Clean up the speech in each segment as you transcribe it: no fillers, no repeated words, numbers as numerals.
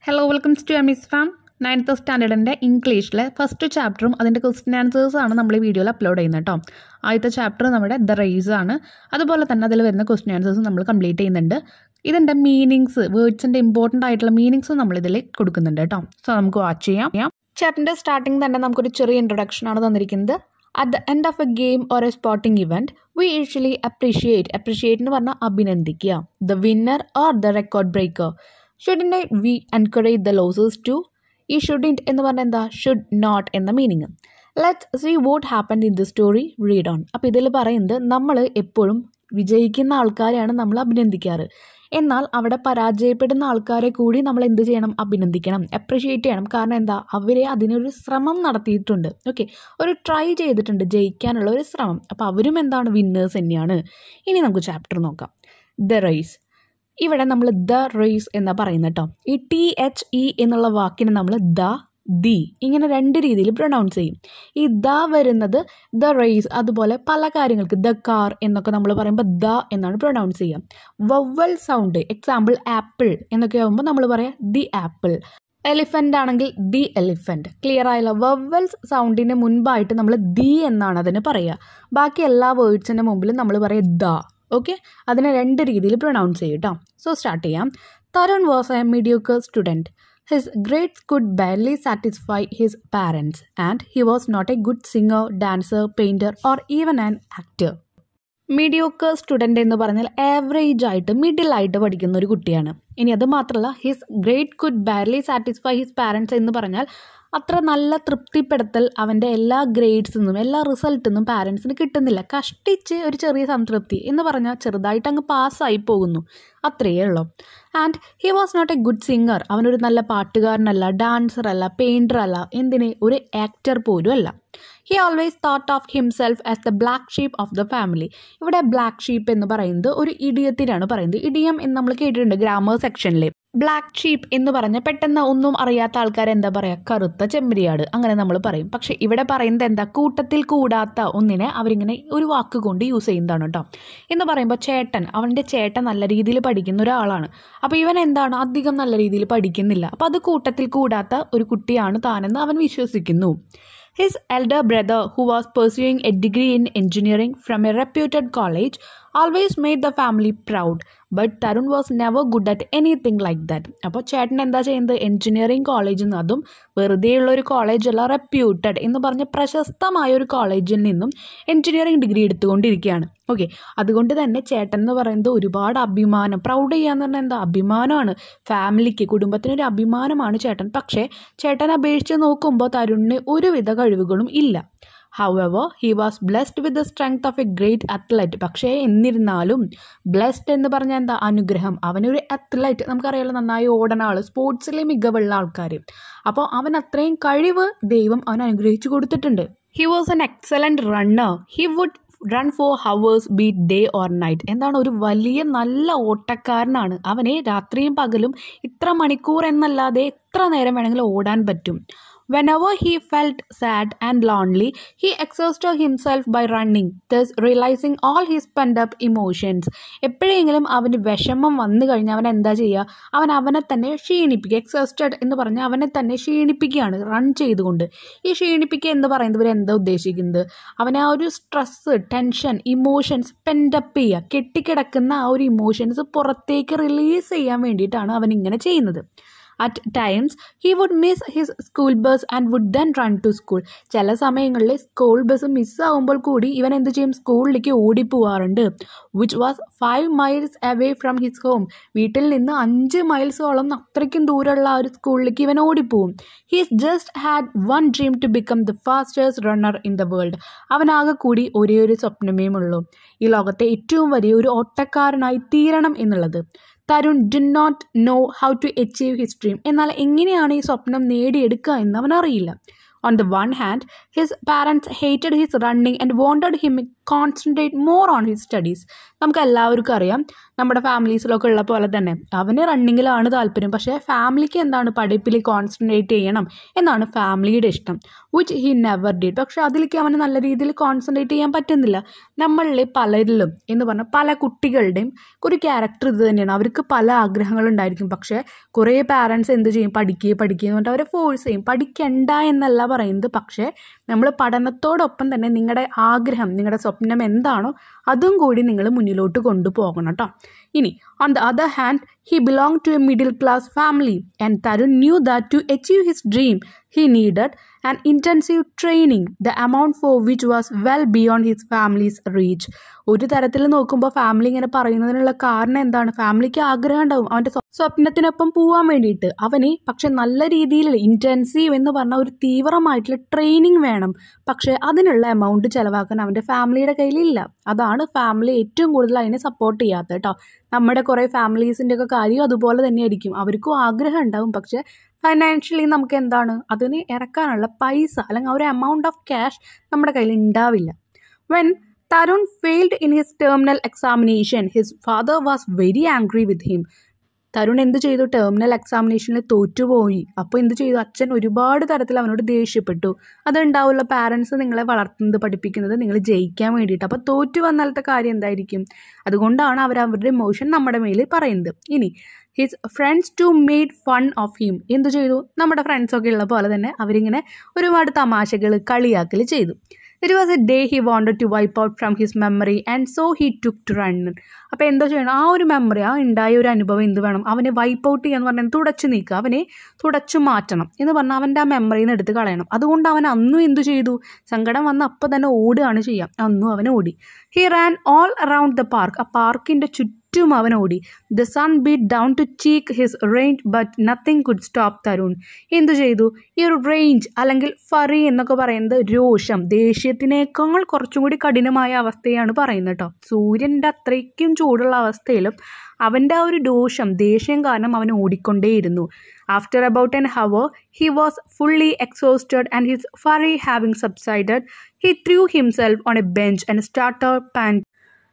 Hello, welcome to Aamis fam. 9th സ്റ്റാൻഡേർഡിൻ്റെ ഇംഗ്ലീഷിലെ first ചാപ്റ്ററും അതിൻ്റെ question ആൻസേഴ്സാണ് നമ്മൾ ഈ വീഡിയോയിൽ അപ്ലോഡ് ചെയ്യുന്നത് കേട്ടോ. ആദ്യത്തെ ചാപ്റ്റർ നമ്മുടെ ദ റേസ് ആണ്. അതുപോലെ തന്നെ അതിൽ വരുന്ന ക്വസ്റ്റ്യൻ ആൻസേഴ്സും നമ്മൾ കംപ്ലീറ്റ് ചെയ്യുന്നുണ്ട്. ഇതിൻ്റെ മീനിങ്സ്, വേർഡ്സിൻ്റെ ഇമ്പോർട്ടൻ്റ് ആയിട്ടുള്ള മീനിങ്സും നമ്മളിതിൽ കൊടുക്കുന്നുണ്ട് കേട്ടോ. സോ നമുക്ക് വാച്ച് ചെയ്യാം. ചാപ്റ്ററിൻ്റെ സ്റ്റാർട്ടിങ് തന്നെ നമുക്കൊരു ചെറിയ ഇൻട്രൊഡക്ഷനാണ് തന്നിരിക്കുന്നത്. At the end of a game or a sporting event, we usually appreciate എന്ന് പറഞ്ഞാൽ അഭിനന്ദിക്കുക, the winner or the record breaker. Shouldn't we encourage the losers too? ഈ shouldn't എന്ന് പറഞ്ഞാൽ എന്താ? should not എന്ന meaning. Let's see what happened in the story. Read on. അപ്പോൾ ഇതിൽ പറയുന്നത് നമ്മൾ എപ്പോഴും വിജയിക്കുന്ന ആൾക്കാരെയാണ് നമ്മൾ അഭിനന്ദിക്കാറ്. എന്നാൽ അവിടെ പരാജയപ്പെടുന്ന ആൾക്കാരെ കൂടി നമ്മൾ എന്ത് ചെയ്യണം? അഭിനന്ദിക്കണം, അപ്രിഷ്യേറ്റ് ചെയ്യണം. കാരണം എന്താ? അവരെ അതിനൊരു ശ്രമം നടത്തിയിട്ടുണ്ട്. ഓക്കെ, ഒരു ട്രൈ ചെയ്തിട്ടുണ്ട് ജയിക്കാനുള്ള ഒരു ശ്രമം. അപ്പോൾ അവരും എന്താണ്? വിന്നേഴ്സ് തന്നെയാണ്. ഇനി നമുക്ക് ചാപ്റ്റർ നോക്കാം. The race. ഇവിടെ നമ്മൾ ദ റേസ് എന്നാ പറയുന്നത് കേട്ടോ. ഈ THE എന്നുള്ള വാക്കിനെ നമ്മൾ ദി ഇങ്ങനെ രണ്ട് രീതിയിൽ പ്രൊനൗൺസ് ചെയ്യും. ഈ ദ വരുന്നത് ദ റേസ്, അതുപോലെ പല കാര്യങ്ങൾക്ക് ദ കാർ എന്നൊക്കെ നമ്മൾ പറയുമ്പോൾ ദ എന്നാണ് പ്രൊനൗൺസ് ചെയ്യുക. വവ്വൽ സൗണ്ട്, എക്സാമ്പിൾ ആപ്പിൾ എന്നൊക്കെ ആകുമ്പോൾ നമ്മൾ പറയാം ദി ആപ്പിൾ. എലിഫൻ്റ് ആണെങ്കിൽ ദി എലിഫൻറ്റ്. ക്ലിയർ ആയല്ലോ? വവ്വൽസ് സൗണ്ടിന് മുൻപായിട്ട് നമ്മൾ ദി എന്നാണ് അതിന് പറയുക. ബാക്കി എല്ലാ വേർഡ്സിൻ്റെ മുമ്പിൽ നമ്മൾ പറയും ദ. ഓക്കെ, അതിനെ രണ്ട് രീതിയിൽ പ്രൊനൗൺസ് ചെയ്യും കേട്ടോ. സോ സ്റ്റാർട്ട് ചെയ്യാം. Tarun was A mediocre student. His grades could barely satisfy his parents, and he was not a good singer, dancer, painter, or even an actor. Mediocre student എന്ന് പറഞ്ഞാൽ average ആയിട്ട് മിഡിലായിട്ട് പഠിക്കുന്ന ഒരു കുട്ടിയാണ്. ഇനി അത് മാത്രമല്ല, his grade could barley satisfy his parents എന്ന് പറഞ്ഞാൽ അത്ര നല്ല തൃപ്തിപ്പെടുത്തൽ അവൻ്റെ എല്ലാ ഗ്രേഡ്സിൽ നിന്നും എല്ലാ റിസൾട്ടിൽ നിന്നും പാരൻസിന് കിട്ടുന്നില്ല. കഷ്ടിച്ച് ഒരു ചെറിയ സംതൃപ്തി എന്ന് പറഞ്ഞാൽ ചെറുതായിട്ട് അങ്ങ് പാസ്സായി പോകുന്നു, അത്രയേ ഉള്ളൂ. And he was not a good singer. അവനൊരു നല്ല പാട്ടുകാരനല്ല, ഡാൻസർ അല്ല, പെയിൻറ്റർ അല്ല, എന്തിന് ഒരു ആക്ടർ പോലും അല്ല. He always thought of himself as the black sheep of the family. ഇവിടെ ബ്ലാക്ക് ഷീപ്പ് എന്ന് പറയുന്നത് ഒരു ഇഡിയത്തിനാണ് പറയുന്നത്. ഇഡിയം എന്ന് നമ്മൾ കേട്ടിട്ടുണ്ട് ഗ്രാമർ സെക്ഷനിൽ. ബ്ലാക്ക് ഷീപ്പ് എന്ന് പറഞ്ഞാൽ പെട്ടെന്ന് ഒന്നും അറിയാത്ത ആൾക്കാർ എന്താ പറയുക? കറുത്ത ചെമ്മരിയാട്, അങ്ങനെ നമ്മൾ പറയും. പക്ഷെ ഇവിടെ പറയുന്നത് എന്താ? കൂട്ടത്തിൽ കൂടാത്ത ഒന്നിനെ അവരിങ്ങനെ ഒരു വാക്ക് കൊണ്ട് യൂസ് ചെയ്യുന്നതാണ് കേട്ടോ. എന്ന് പറയുമ്പോൾ ചേട്ടൻ, അവൻ്റെ ചേട്ടൻ നല്ല രീതിയിൽ പഠിക്കുന്ന ഒരാളാണ്. അപ്പോൾ ഇവൻ എന്താണ്? അധികം നല്ല രീതിയിൽ പഠിക്കുന്നില്ല. അപ്പോൾ അത് കൂട്ടത്തിൽ കൂടാത്ത ഒരു കുട്ടിയാണ് താനെന്ന് അവൻ വിശ്വസിക്കുന്നു. His elder brother, who was pursuing a degree in engineering from a reputed college, always made the family proud. But Tarun was never good at anything like that. അപ്പോൾ ചേട്ടൻ എന്താ ചെയ്യുന്നത്? എൻജിനീയറിംഗ് കോളേജിൽ നിന്ന്, അതും വെറുതെയുള്ള ഒരു കോളേജല്ല, റെപ്യൂട്ടഡ് എന്ന് പറഞ്ഞ പ്രശസ്തമായ ഒരു കോളേജിൽ നിന്നും എൻജിനീയറിംഗ് ഡിഗ്രി എടുത്തുകൊണ്ടിരിക്കുകയാണ്. ഓക്കെ, അതുകൊണ്ട് തന്നെ ചേട്ടൻ എന്ന് പറയുന്നത് ഒരുപാട് അഭിമാനം, പ്രൗഡ് ചെയ്യാന്ന് പറഞ്ഞാൽ എന്താ? അഭിമാനമാണ്. ഫാമിലിക്ക്, കുടുംബത്തിനൊരു അഭിമാനമാണ് ചേട്ടൻ. പക്ഷേ ചേട്ടൻ അപേക്ഷിച്ച് നോക്കുമ്പോൾ തരുണിന് ഒരുവിധ കഴിവുകളും ഇല്ല. However, he was blessed with the strength of a great athlete. പക്ഷേ എന്നിരുന്നാലും ബ്ലെസ്ഡ് എന്ന് പറഞ്ഞാൽ എന്താ? അനുഗ്രഹം. അവനൊരു അത്ലറ്റ്, നമുക്കറിയാലോ, നന്നായി ഓടുന്ന ആൾ, സ്പോർട്സിലെ മികവുള്ള ആൾക്കാർ. അപ്പോൾ അവൻ അത്രയും കഴിവ് ദൈവം അവൻ അനുഗ്രഹിച്ചു കൊടുത്തിട്ടുണ്ട്. He was an excellent runner. He would run for hours, be it day or night. എന്താണ്? ഒരു വലിയ നല്ല ഓട്ടക്കാരനാണ്. അവനെ രാത്രിയും പകലും ഇത്ര മണിക്കൂർ എന്നല്ലാതെ എത്ര നേരം വേണമെങ്കിലും ഓടാൻ പറ്റും. Whenever he felt sad and lonely, he exhausted himself by running, thus realizing all his pent-up emotions. എപ്പോഴെങ്കിലും അവന് വിഷമം വന്നു കഴിഞ്ഞാൽ അവൻ എന്താ ചെയ്യുക? അവനെ തന്നെ ക്ഷീണിപ്പിക്കുക. എക്സോസ്റ്റഡ് എന്ന് പറഞ്ഞാൽ അവനെ തന്നെ ക്ഷീണിപ്പിക്കുകയാണ് റൺ ചെയ്തുകൊണ്ട്. ഈ ക്ഷീണിപ്പിക്കുക എന്ന് പറയുന്നത് ഇവർ എന്താ ഉദ്ദേശിക്കുന്നത്? അവനെ ആ ഒരു സ്ട്രെസ്സ്, ടെൻഷൻ, ഇമോഷൻസ് പെൻഡപ്പ് ചെയ്യുക, കെട്ടിക്കിടക്കുന്ന ആ ഒരു ഇമോഷൻസ് പുറത്തേക്ക് റിലീസ് ചെയ്യാൻ വേണ്ടിയിട്ടാണ് അവൻ ഇങ്ങനെ ചെയ്യുന്നത്. At times, he would miss his school bus and would then run to school. ചില സമയങ്ങളിൽ സ്കൂൾ ബസ് മിസ്സാവുമ്പോൾ കൂടി ഇവൻ എന്ത് ചെയ്യും? സ്കൂളിലേക്ക് ഓടിപ്പോവാറുണ്ട്. Which was 5 miles away from his home. വീട്ടിൽ നിന്ന് 5 മൈൽസോളം അത്രയ്ക്കും ദൂരമുള്ള ആ ഒരു സ്കൂളിലേക്ക് ഇവൻ ഓടിപ്പോവും. He just had one dream to become the fastest runner in the world. അവനാകെ കൂടി ഒരേ ഒരു സ്വപ്നമേ ഉള്ളൂ, ഈ ലോകത്തെ ഏറ്റവും വലിയ ഒരു ഓട്ടക്കാരനായി തീരണം എന്നുള്ളത്. Tarun did not know how to achieve his dream. എന്നാൽ എങ്ങനെയാണ് ഈ സ്വപ്നം നേടിയെടുക്കുക എന്ന് അവൻ അറിയില്ല. On the one hand, his parents hated his running and wanted him concentrate more on his studies. നമുക്ക് എല്ലാവർക്കും അറിയാം, നമ്മുടെ ഫാമിലീസിലൊക്കെ ഉള്ള പോലെ തന്നെ അവന് റണ്ണിങ്ങിലാണ് താല്പര്യം, പക്ഷേ ഫാമിലിക്ക് എന്താണ് പഠിപ്പിൽ കോൺസെൻട്രേറ്റ് ചെയ്യണം എന്നാണ് ഫാമിലിയുടെ ഇഷ്ടം, വിച്ച് ഹി നെവർ ഡിഡ്. പക്ഷേ അതിലേക്ക് അവന് നല്ല രീതിയിൽ കോൺസെൻട്രേറ്റ് ചെയ്യാൻ പറ്റുന്നില്ല. നമ്മളിൽ പലരിലും എന്ന് പറഞ്ഞാൽ പല കുട്ടികളുടെയും ഒരു ക്യാരക്ടർ ഇത് തന്നെയാണ്. അവർക്ക് പല ആഗ്രഹങ്ങളുണ്ടായിരിക്കും, പക്ഷേ കുറേ പാരൻസ് എന്ത് ചെയ്യും, പഠിക്കുക എന്ന് പറഞ്ഞിട്ട് അവരെ ഫോഴ്സ് ചെയ്യും. പഠിക്കണ്ട എന്നല്ല പറയുന്നത്, പക്ഷേ നമ്മൾ പഠനത്തോടൊപ്പം തന്നെ നിങ്ങളുടെ ആഗ്രഹം, നിങ്ങളുടെ സ്വപ്നം എന്താണോ അതും കൂടി നിങ്ങൾ മുന്നിലോട്ട് കൊണ്ടുപോകണം കേട്ടോ. ഇനി on the other hand, he belonged to a middle class family and Tarun knew that to achieve his dream he needed an intensive training, the amount for which was well beyond his family's reach. ഒരു തരത്തിൽ നോക്കുമ്പോൾ family ഇങ്ങനെ പറയുന്നതിനുള്ള കാരണം എന്താണ്, ഫാമിലിക്ക് ആഗ്രഹം ഉണ്ടാവും അവൻ്റെ സ്വപ്നത്തിനൊപ്പം പോകാൻ വേണ്ടിയിട്ട്. അവന് പക്ഷെ നല്ല രീതിയിൽ ഇൻറ്റൻസീവ് എന്ന് പറഞ്ഞാൽ ഒരു തീവ്രമായിട്ടുള്ള ട്രെയിനിങ് വേണം, പക്ഷേ അതിനുള്ള എമൗണ്ട് ചിലവാക്കാൻ അവൻ്റെ ഫാമിലിയുടെ കയ്യിലില്ല. അതാണ് ഫാമിലി ഏറ്റവും കൂടുതൽ അതിനെ സപ്പോർട്ട് ചെയ്യാത്തത് കേട്ടോ. നമ്മുടെ കുറേ ഫാമിലീസിൻ്റെ ഒക്കെ കാര്യം അതുപോലെ തന്നെയായിരിക്കും. അവർക്കും ആഗ്രഹം ഉണ്ടാവും, പക്ഷേ ഫൈനാൻഷ്യലി നമുക്ക് എന്താണ് അതിന് ഇറക്കാനുള്ള പൈസ അല്ലെങ്കിൽ ഒരു എമൗണ്ട് ഓഫ് ക്യാഷ് നമ്മുടെ കയ്യിൽ ഉണ്ടാവില്ല. When Tarun failed in his terminal examination, his father was very angry with him. Tarun എന്ത് ചെയ്തു, ടെർമിനൽ എക്സാമിനേഷനിൽ തോറ്റുപോയി. അപ്പോൾ എന്ത് ചെയ്തു, അച്ഛൻ ഒരുപാട് തരത്തിൽ അവനോട് ദേഷ്യപ്പെട്ടു. അതുണ്ടാവുള്ള പാരൻസ് നിങ്ങളെ വളർത്തുന്നത് പഠിപ്പിക്കുന്നത് നിങ്ങൾ ജയിക്കാൻ വേണ്ടിയിട്ട്. അപ്പോൾ തോറ്റു വന്നാലത്തെ കാര്യം എന്തായിരിക്കും, അതുകൊണ്ടാണ് അവരുടെ ഇമോഷൻ നമ്മുടെ മേൽ പറയുന്നത്. ഇനി his friends too made fun of him. എന്ത് ചെയ്തു, നമ്മുടെ ഫ്രണ്ട്സൊക്കെ ഉള്ള പോലെ തന്നെ അവരിങ്ങനെ ഒരുപാട് തമാശകൾ കളിയാക്കൽ ചെയ്തു. It was a day he wanted to wipe out from his memory and so he took to run. അപ്പോൾ എന്താ ചെയ്യണം, ആ ഒരു മെമ്മറി, ആ ഉണ്ടായ ഒരു അനുഭവം എന്ത് വേണം, അവനെ വൈപ്പ് ഔട്ട് ചെയ്യാന്ന് പറഞ്ഞാൽ തുടച്ചു നീക്കുക, അവനെ തുടച്ചു മാറ്റണം എന്ന് പറഞ്ഞാൽ അവൻ്റെ ആ മെമ്മറിയിൽ നിന്ന് എടുത്ത് കളയണം. അതുകൊണ്ട് അവൻ അന്നും എന്തു ചെയ്തു, സങ്കടം വന്ന് അപ്പം തന്നെ ഓടുകയാണ് ചെയ്യുക. അന്നും അവൻ ഓടി. He ran all around the park. ആ പാർക്കിൻ്റെ ചുറ്റും അവൻ ഓടി. The sun beat down to cheek his range but nothing could stop Tarun. എന്തു ചെയ്തു, ഈ ഒരു റേഞ്ച് അല്ലെങ്കിൽ ഫറി എന്നൊക്കെ പറയുന്നത് രോഷം, ദേഷ്യത്തിനേക്കാൾ കുറച്ചും കൂടി കഠിനമായ അവസ്ഥയാണ് പറയുന്നത് കേട്ടോ. സൂര്യൻ്റെ അത്രയ്ക്കും ചൂടുള്ള അവസ്ഥയിലും അവൻ്റെ ആ ഒരു ദേഷ്യം കാരണം അവൻ ഓടിക്കൊണ്ടേയിരുന്നു. After about an hour he was fully exhausted and his fury having subsided, he threw himself on a bench and started panting.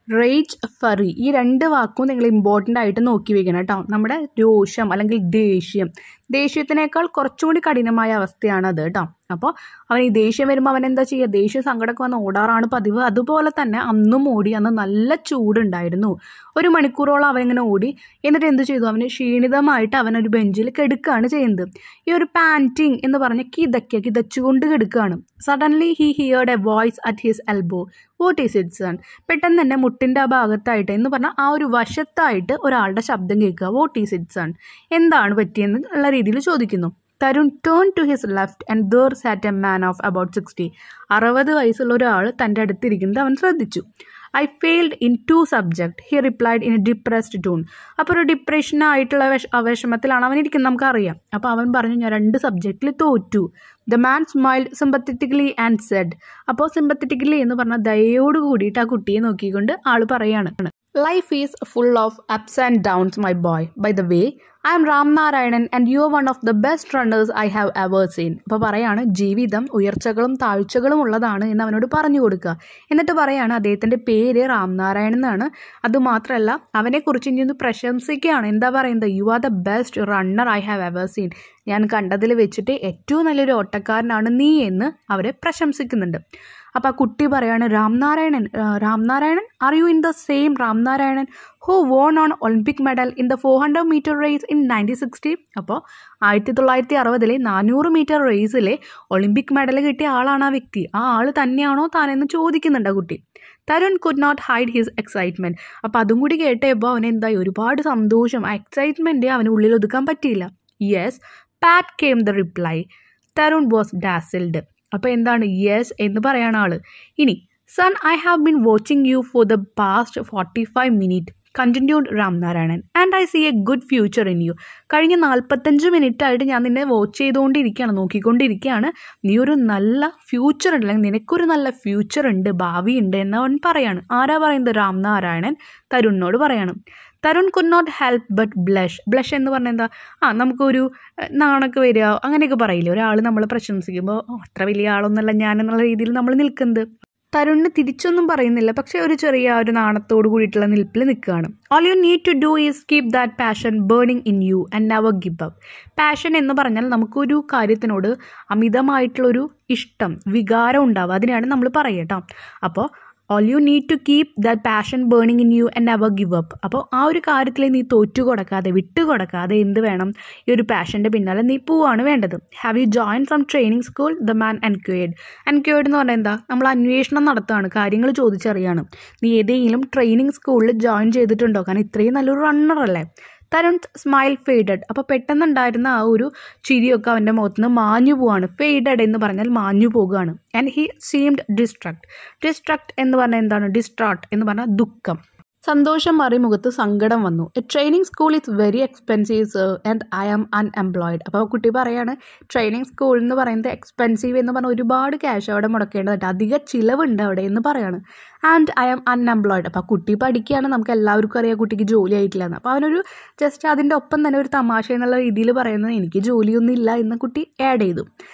Rage, fury, ഈ രണ്ട് വാക്കും നിങ്ങൾ ഇമ്പോർട്ടൻ്റ് ആയിട്ട് നോക്കി വയ്ക്കണം കേട്ടോ. നമ്മുടെ രോഷം അല്ലെങ്കിൽ ദേഷ്യത്തിനേക്കാൾ കുറച്ചും കൂടി കഠിനമായ അവസ്ഥയാണ് അത് കേട്ടോ. അപ്പോൾ അവൻ ഈ ദേഷ്യം വരുമ്പോൾ അവൻ എന്താ ചെയ്യുക, ദേഷ്യം സങ്കടമൊക്കെ വന്ന് ഓടാറാണ് പതിവ്. അതുപോലെ തന്നെ അന്നും ഓടി. അന്ന് നല്ല ചൂടുണ്ടായിരുന്നു. 1 മണിക്കൂറോളം അവനിങ്ങനെ ഓടി. എന്നിട്ട് എന്ത് ചെയ്തു, അവന് ക്ഷീണിതമായിട്ട് അവനൊരു ബെഞ്ചിൽ കിടക്കുകയാണ് ചെയ്യുന്നത്. ഈ ഒരു പാൻറ്റിങ് എന്ന് പറഞ്ഞ് കിതച്ചുകൊണ്ട് കിടക്കുകയാണ്. Suddenly he heard a voice at his elbow. What is it son? പെട്ടെന്ന് തന്നെ മുട്ടിൻ്റെ ആ ഭാഗത്തായിട്ട് എന്ന് പറഞ്ഞാൽ ആ ഒരു വശത്തായിട്ട് ഒരാളുടെ ശബ്ദം കേൾക്കുക. What is it son? എന്താണ് പറ്റിയെന്ന് ഉള്ള രീതിയിൽ ചോദിക്കുന്നു. Tarun turn to his left and there sat a man of about 60. 60 വയസ്സുള്ള ഒരാൾ തൻ്റെ അടുത്തിരിക്കുന്നത് അവൻ ശ്രദ്ധിച്ചു. I failed in 2 subject, he replied in a depressed tune. അപ്പോൾ ഒരു ഡിപ്രഷനായിട്ടുള്ള വിഷമത്തിലാണ് അവൻ ഇരിക്കുന്നത്, നമുക്കറിയാം. അപ്പോൾ അവൻ പറഞ്ഞു, ഞാൻ 2 സബ്ജക്റ്റിൽ തോറ്റു. The man smiled sympathetically and said. അപ്പോൾ സിമ്പത്തറ്റിക്കലി എന്ന് പറഞ്ഞാൽ ദയോട് കൂടിയിട്ട് ആ കുട്ടിയെ നോക്കിക്കൊണ്ട് ആൾ പറയാണ്, life is full of ups and downs my boy. By the way, I am Ram Narayanan and you are one of the best runners I have ever seen. അപ്പോൾ പറയാണ്, ജീവിതം ഉയർച്ചകളും താഴ്ചകളും ഉള്ളതാണ് എന്ന് അവനോട് പറഞ്ഞു കൊടുക്കുക. എന്നിട്ട് പറയാണ്, അദ്ദേഹത്തിൻ്റെ പേര് റാം നാരായണൻ എന്നാണ്. അതുമാത്രമല്ല അവനെക്കുറിച്ച് ഇനി ഒന്ന് പ്രശംസിക്കുകയാണ്. എന്താ പറയുന്നത്, you are the best runner I have ever scene. ഞാൻ കണ്ടതിൽ വെച്ചിട്ട് ഏറ്റവും നല്ലൊരു ഓട്ടക്കാരനാണ് നീ എന്ന് അവരെ പ്രശംസിക്കുന്നുണ്ട്. അപ്പോൾ ആ കുട്ടി പറയാണ്, Ram Narayanan are you in the same Ram Narayanan who won on Olympic medal in the 400 metre race in 1960? അപ്പോൾ 1960 400 മീറ്റർ റേസിലെ ഒളിമ്പിക് മെഡൽ കിട്ടിയ ആളാണ് ആ വ്യക്തി. ആ ആൾ തന്നെയാണോ താനെന്ന് ചോദിക്കുന്നുണ്ട് ആ കുട്ടി. Tarun could not hide his excitement. അപ്പോൾ അതും കൂടി കേട്ടപ്പോൾ അവനെന്തായി, ഒരുപാട് സന്തോഷം, ആ എക്സൈറ്റ്മെൻറ്റ് അവന് ഉള്ളിൽ ഒതുക്കാൻ പറ്റിയില്ല. Yes, pat came the reply. Tarun was dazzled. അപ്പോൾ എന്താണ് യെസ് എന്ന് പറയാണ് ആള്. ഇനി son, I have been watching you for the past 45 minute continued Ram Narayanan and I see a good future in you. കഴിഞ്ഞ 45 മിനിറ്റായിട്ട് ഞാൻ നിന്നെ വാച്ച് ചെയ്തുകൊണ്ടിരിക്കുകയാണ്, നോക്കിക്കൊണ്ടിരിക്കുകയാണ്. നീ ഒരു നല്ല ഫ്യൂച്ചർ ഉണ്ട്, അല്ലെങ്കിൽ നിനക്കൊരു നല്ല ഫ്യൂച്ചർ ഉണ്ട്, ഭാവിയുണ്ട് എന്ന് അവൻ പറയാണ്. ആരാ പറയുന്നത്, റാം നാരായണൻ തരുണിനോട് പറയാണ്. Tarun could not help but blush എന്ന് പറഞ്ഞാൽ എന്താ, നമുക്കൊരു നാണൊക്കെ വരിക അങ്ങനെയൊക്കെ പറയില്ലേ, ഒരാൾ നമ്മൾ പ്രശംസിക്കുമ്പോൾ അത്ര വലിയ ആളൊന്നുമല്ല ഞാൻ എന്നുള്ള രീതിയിൽ നമ്മൾ നിൽക്കുന്നത്. തരുണിന് തിരിച്ചൊന്നും പറയുന്നില്ല, പക്ഷേ ഒരു ചെറിയ ഒരു നാണത്തോട് കൂടിയിട്ടുള്ള നിൽപ്പിൽ നിൽക്കുകയാണ്. All you need to do is keep that passion burning in you and never give up. Passion എന്ന് പറഞ്ഞാൽ നമുക്കൊരു കാര്യത്തിനോട് അമിതമായിട്ടുള്ളൊരു ഇഷ്ടം, വികാരം ഉണ്ടാവുക, അതിനാണ് നമ്മൾ പറയുക കേട്ടോ. അപ്പോൾ all you need to keep that passion burning in you and never give up. അപ്പോൾ ആ ഒരു കാര്യത്തിൽ നീ തോറ്റു കൊടുക്കാതെ, വിട്ടു കൊടുക്കാതെ എന്ത് വേണം, ഈ ഒരു പാഷൻ്റെ പിന്നാലെ നീ പോവാണ് വേണ്ടത്. Have you join some training school? The man enquired. Enquired എന്ന് പറഞ്ഞാൽ എന്താ, നമ്മൾ അന്വേഷണം നടത്തുകയാണ്, കാര്യങ്ങൾ ചോദിച്ചറിയാണ്. നീ ഏതെങ്കിലും ട്രെയിനിങ് സ്കൂളിൽ ജോയിൻ ചെയ്തിട്ടുണ്ടോ? കാരണം ഇത്രയും നല്ലൊരു റണ്ണറല്ലേ. Tarun smile faded. അപ്പോൾ പെട്ടെന്നുണ്ടായിരുന്ന ആ ഒരു ചിരിയൊക്കെ അവൻ്റെ മുഖത്ത് നിന്ന് മാഞ്ഞു പോവാണ്. ഫെയ്ഡഡ് എന്ന് പറഞ്ഞാൽ മാഞ്ഞു പോകുകയാണ്. And he seemed distract. Distract എന്ന് പറഞ്ഞാൽ എന്താണ്? ഡിസ്ട്രാട്ട് എന്ന് പറഞ്ഞാൽ ദുഃഖം. സന്തോഷം മാറി മുഖത്ത് സങ്കടം വന്നു. A training school is very expensive sir and I am unemployed. അപ്പോൾ കുട്ടി പറയാണ്, ട്രെയിനിങ് സ്കൂൾ എന്ന് പറയുന്നത് എക്സ്പെൻസീവ് എന്ന് പറഞ്ഞാൽ ഒരുപാട് ക്യാഷ് അവിടെ മുടക്കേണ്ടതായിട്ട്, അധിക ചിലവുണ്ട് അവിടെ എന്ന് പറയാണ്. And I am unemployed. അപ്പോൾ കുട്ടി പഠിക്കുകയാണ്, നമുക്ക് എല്ലാവർക്കും അറിയാം കുട്ടിക്ക് ജോലി ആയിട്ടില്ല എന്ന്. അപ്പോൾ അവനൊരു ജസ്റ്റ് അതിൻ്റെ ഒപ്പം തന്നെ ഒരു തമാശ എന്നുള്ള രീതിയിൽ പറയുന്നത്, എനിക്ക് ജോലിയൊന്നും ഇല്ല എന്ന് കുട്ടി ആഡ് ചെയ്തു.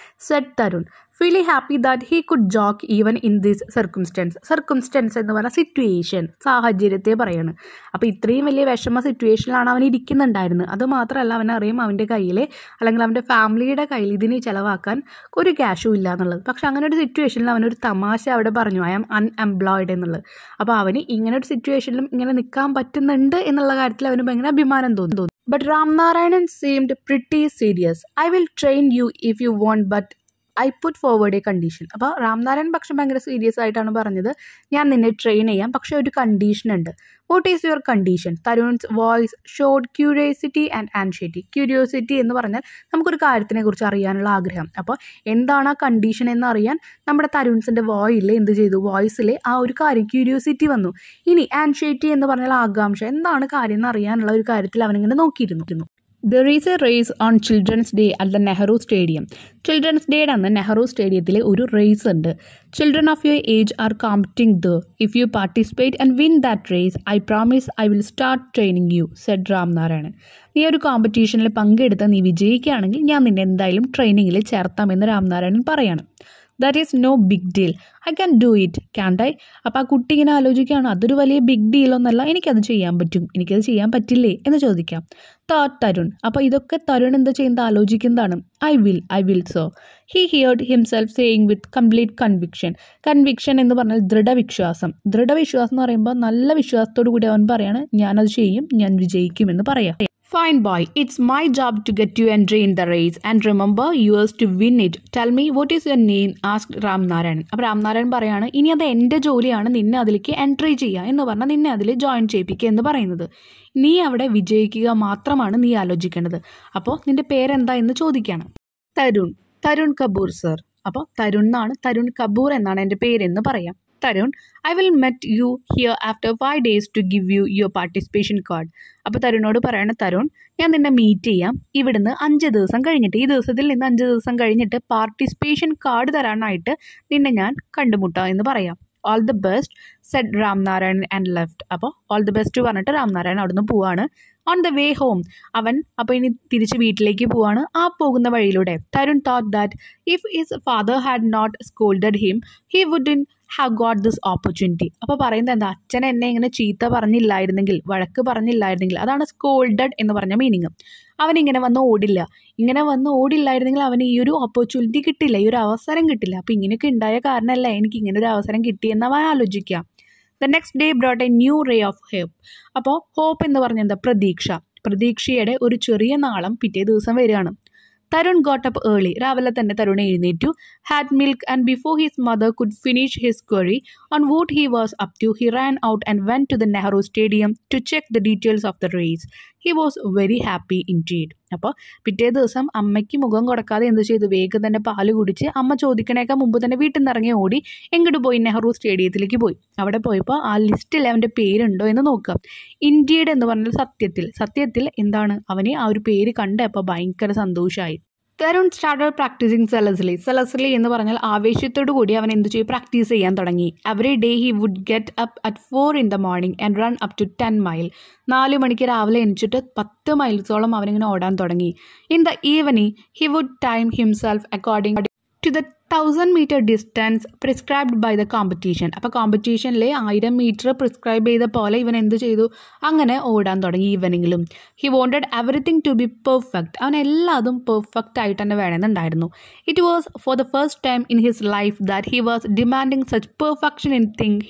Said Tarun feeling happy that he could joke even in this circumstance. Circumstance എന്ന് പറഞ്ഞാൽ സിറ്റുവേഷൻ, സാഹചര്യത്തെ പറയാണ്. അപ്പോൾ ഇത്രയും വലിയ വിഷമ സിറ്റുവേഷനിലാണ് അവൻ ഇരിക്കുന്നുണ്ടായിരുന്നത്. അതുമാത്രമല്ല അവനറിയാം അവൻ്റെ കയ്യിൽ അല്ലെങ്കിൽ അവൻ്റെ ഫാമിലിയുടെ കയ്യിൽ ഇതിന് ചിലവാക്കാൻ ഒരു ക്യാഷും ഇല്ല എന്നുള്ളത്. പക്ഷെ അങ്ങനെ ഒരു സിറ്റുവേഷനിൽ അവനൊരു തമാശ അവിടെ പറഞ്ഞു, ഐ ആം അൺഎംപ്ലോയിഡ് എന്നുള്ളത്. അപ്പോൾ അവന് ഇങ്ങനെ ഒരു സിറ്റുവേഷനിലും ഇങ്ങനെ നിൽക്കാൻ പറ്റുന്നുണ്ട് എന്നുള്ള കാര്യത്തിൽ അവന് ഭയങ്കര അഭിമാനം തോന്നി. But Ram Narayan seemed pretty serious. I will train you if you want, but I put forward A condition. അപ്പോൾ രാംനാരായൺ പക്ഷെ ഭയങ്കര സീരിയസ് ആയിട്ടാണ് പറഞ്ഞത്, ഞാൻ നിന്നെ ട്രെയിൻ ചെയ്യാം, പക്ഷേ ഒരു കണ്ടീഷൻ ഉണ്ട്. What is your condition? Tarun's voice showed curiosity and anxiety. Curiosity എന്ന് പറഞ്ഞാൽ നമുക്കൊരു കാര്യത്തിനെ കുറിച്ച് അറിയാനുള്ള ആഗ്രഹം. അപ്പോൾ എന്താണ് ആ കണ്ടീഷൻ എന്നറിയാൻ നമ്മുടെ തരുൺസിൻ്റെ വോയിസിൽ ആ ഒരു കാര്യം ക്യൂരിയോസിറ്റി വന്നു. ഇനി ആൻഷൈറ്റി എന്ന് പറഞ്ഞാൽ ആകാംക്ഷ, എന്താണ് കാര്യം എന്ന് അറിയാനുള്ള ഒരു കാര്യത്തിൽ അവനിങ്ങനെ നോക്കിയിരുന്നു. There is a race on Children's Day at the Nehru Stadium. Children's Day അന്ന് നെഹ്റു സ്റ്റേഡിയത്തിൽ ഒരു റേസ് ഉണ്ട്. Children of your age are competing there. If you participate and win that race, I promise I will start training you, said Ram Narayan. നീ ഒരു കോമ്പറ്റീഷനിൽ പങ്കെടുത്ത് നീ വിജയിക്കുകയാണെങ്കിൽ ഞാൻ നിന്നെ എന്തായാലും ട്രെയിനിങ്ങിൽ ചേർത്താമെന്ന് രാംനാരായണൻ പറയാണ്. That is no big deal, I can do it, can't I? അപ്പോൾ ആ കുട്ടി ഇങ്ങനെ ആലോചിക്കുകയാണ്, അതൊരു വലിയ ബിഗ് ഡീലൊന്നല്ല, എനിക്കത് ചെയ്യാൻ പറ്റും, എനിക്കത് ചെയ്യാൻ പറ്റില്ലേ എന്ന് ചോദിക്കാം. തോട്ട് തരുൺ. അപ്പോൾ ഇതൊക്കെ തരുൺ എന്താ ചെയ്യുന്നത്, ആലോചിക്കുന്നതാണ്. I will so. He heard himself saying with complete conviction. Conviction എന്ന് പറഞ്ഞാൽ ദൃഢവിശ്വാസം. ദൃഢവിശ്വാസം എന്ന് പറയുമ്പോൾ നല്ല വിശ്വാസത്തോടു കൂടി അവൻ പറയാണ്, ഞാനത് ചെയ്യും, ഞാൻ വിജയിക്കുമെന്ന് പറയാം. Fine boy, it's my job to get you entry in the race and remember yours to win it. Tell me, what is your name? asked Ram Narayan. അപ്പോൾ രാം നാരായൺ പറയാണ്, ഇനി അത് എൻ്റെ ജോലിയാണ് നിന്നെ അതിലേക്ക് എൻട്രി ചെയ്യുക എന്ന് പറഞ്ഞാൽ നിന്നെ അതിൽ ജോയിൻ ചെയ്യിപ്പിക്കുക എന്ന് പറയുന്നത്. നീ അവിടെ വിജയിക്കുക മാത്രമാണ് നീ ആലോചിക്കേണ്ടത്. അപ്പോൾ നിന്റെ പേരെന്താ എന്ന് ചോദിക്കുകയാണ്. തരുൺ കപൂർ സർ. അപ്പോൾ തരുൺ കപൂർ എന്നാണ് എൻ്റെ പേരെന്ന് പറയാം. Tarun, I will meet you here after 5 days to give you your participation card. അപ്പോൾ തരുണോട് പറയണ, തരുൺ ഞാൻ നിന്നെ മീറ്റ് ചെയ്യാം ഇവിടുന്ന് 5 ദിവസം കഴിഞ്ഞിട്ട്, ഈ ദിവസത്തിൽ നിന്ന് 5 ദിവസം കഴിഞ്ഞിട്ട് പാർട്ടിസിപ്പേഷൻ കാർഡ് തരാനായിട്ട് നിന്നെ ഞാൻ കണ്ടുമുട്ടാം എന്ന് പറയാം. All the best said Ram Narayan and left. അപ്പോൾ ഓൾ ദി ബെസ്റ്റ് പറഞ്ഞിട്ട് രാം നാരായൺ അവിടുന്ന് പോവാണ്. ഓൺ ദ വേ ഹോം അവൻ അപ്പോൾ ഇനി തിരിച്ച് വീട്ടിലേക്ക് പോവാണ്. ആ പോകുന്ന വഴിയിലൂടെ Tarun thought that if his father had not scolded him he wouldn't have got this opportunity. അപ്പോൾ പറയുന്നത് എന്താ, അച്ഛൻ എന്നെ ഇങ്ങനെ ചീത്ത പറഞ്ഞില്ലായിരുന്നെങ്കിൽ, വഴക്ക് പറഞ്ഞില്ലായിരുന്നെങ്കിൽ, അതാണ് സ്കോൾഡഡ് എന്ന് പറഞ്ഞ മീനിങ്. അവൻ ഇങ്ങനെ വന്ന് ഓടില്ലായിരുന്നെങ്കിൽ അവന് ഈ ഒരു ഓപ്പർച്യൂണിറ്റി കിട്ടില്ല, ഈ ഒരു അവസരം കിട്ടില്ല. അപ്പോൾ ഇങ്ങനെയൊക്കെ ഉണ്ടായ കാരണമല്ല എനിക്ക് ഇങ്ങനെ ഒരു അവസരം കിട്ടിയെന്ന് അവൻ ആലോചിക്കാം. The next day brought a new ray of hope. അപ്പോൾ ഹോപ്പ് എന്ന് പറഞ്ഞാൽ എന്താ, പ്രതീക്ഷയുടെ ഒരു ചെറിയ നാളം പിറ്റേ ദിവസം വരികയാണ്. Tarun got up early. രാവിലെ തന്നെ തരുൺ എഴുന്നേറ്റു. Had milk and before his mother could finish his query on what he was up to he ran out and went to the Nehru stadium to check the details of the race. He was very happy indeed. അപ്പോൾ പിറ്റേ ദിവസം അമ്മയ്ക്ക് മുഖം കൊടുക്കാതെ എന്ത് ചെയ്തു, വേഗം തന്നെ പാല് കുടിച്ച് അമ്മ ചോദിക്കണേക്കാൾ മുമ്പ് തന്നെ വീട്ടിൽ നിന്ന് ഇറങ്ങി ഓടി എങ്ങോട്ട് പോയി, നെഹ്റു സ്റ്റേഡിയത്തിലേക്ക് പോയി. അവിടെ പോയപ്പോൾ ആ ലിസ്റ്റിൽ അവൻ്റെ പേരുണ്ടോ എന്ന് നോക്കുക. ഇൻഡീഡ് എന്ന് പറഞ്ഞാൽ സത്യത്തിൽ എന്താണ്, അവന് ആ ഒരു പേര് കണ്ടപ്പോൾ ഭയങ്കര സന്തോഷമായി. തരുൺ സ്റ്റാർട്ടഡ് പ്രാക്ടീസിങ് സെലസ്ലി എന്ന് പറഞ്ഞാൽ ആവേശത്തോടു കൂടി അവൻ എന്തു ചെയ്യും, പ്രാക്ടീസ് ചെയ്യാൻ തുടങ്ങി. Every day he would get up at 4 in the morning and run up to 10 mile. 4 മണിക്ക് രാവിലെ എണിച്ചിട്ട് 10 മൈൽസോളം അവനിങ്ങനെ ഓടാൻ തുടങ്ങി. In the evening he would time himself according to the 1000 meter distance prescribed by the competition. അപ്പോൾ കോമ്പറ്റീഷനിലെ 1000 metre prescribe ചെയ്ത പോലെ ഇവൻ എന്ത് ചെയ്തു, അങ്ങനെ ഓടാൻ തുടങ്ങി ഈവനിങ്ങിലും. He wanted everything to be perfect. അവൻ എല്ലാതും പെർഫെക്റ്റ് ആയിട്ട് തന്നെ വേണമെന്നുണ്ടായിരുന്നു. It was for the first time in his life that he was demanding such perfection in thing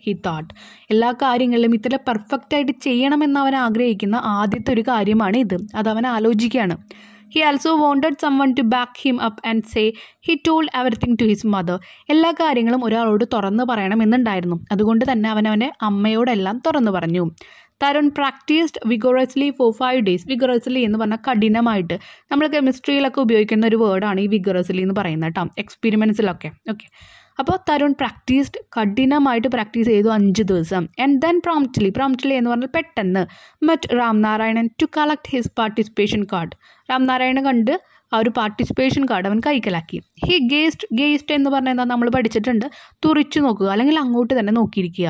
he thought. എല്ലാ കാര്യങ്ങളിലും ഇത്ര പെർഫെക്റ്റ് ആയിട്ട് ചെയ്യണമെന്ന് അവൻ ആഗ്രഹിക്കുന്ന ആദ്യത്തെ ഒരു കാര്യമാണ് ഇത്. അത് അവൻ ആലോചിക്കുകയാണ്. He also wanted someone to back him up and say he told everything to his mother. എല്ലാ കാര്യങ്ങളും ഒരാളോട് തുറന്നു പറയണമെന്നുണ്ടായിരുന്നു. അതുകൊണ്ട് തന്നെ അവനവൻ്റെ അമ്മയോടെല്ലാം തുറന്നു പറഞ്ഞു. Tarun practised vigorously for 5 days. Vigorously എന്ന് പറഞ്ഞാൽ കഠിനമായിട്ട്. നമ്മൾ കെമിസ്ട്രിയിലൊക്കെ ഉപയോഗിക്കുന്ന ഒരു വേർഡാണ് ഈ വിഗറസ്ലി എന്ന് പറയുന്നത് കേട്ടോ, എക്സ്പെരിമെൻറ്റ്സിലൊക്കെ. ഓക്കെ, അപ്പോൾ തരുൺ കഠിനമായിട്ട് പ്രാക്ടീസ് ചെയ്തു 5 ദിവസം. ആൻഡ് ദെൻ പ്രോംപ്റ്റ്ലി എന്ന് പറഞ്ഞാൽ പെട്ടെന്ന് met Ram Narayanan to collect his participation card. Ram Narayanan കണ്ട് ആ ഒരു പാർട്ടിസിപ്പേഷൻ കാർഡ് അവൻ കൈക്കലാക്കി. ഹി ഗേസ്ഡ് എന്ന് പറഞ്ഞാൽ എന്താ നമ്മൾ പഠിച്ചിട്ടുണ്ട്, തുറിച്ചു നോക്കുക അല്ലെങ്കിൽ അങ്ങോട്ട് തന്നെ നോക്കിയിരിക്കുക.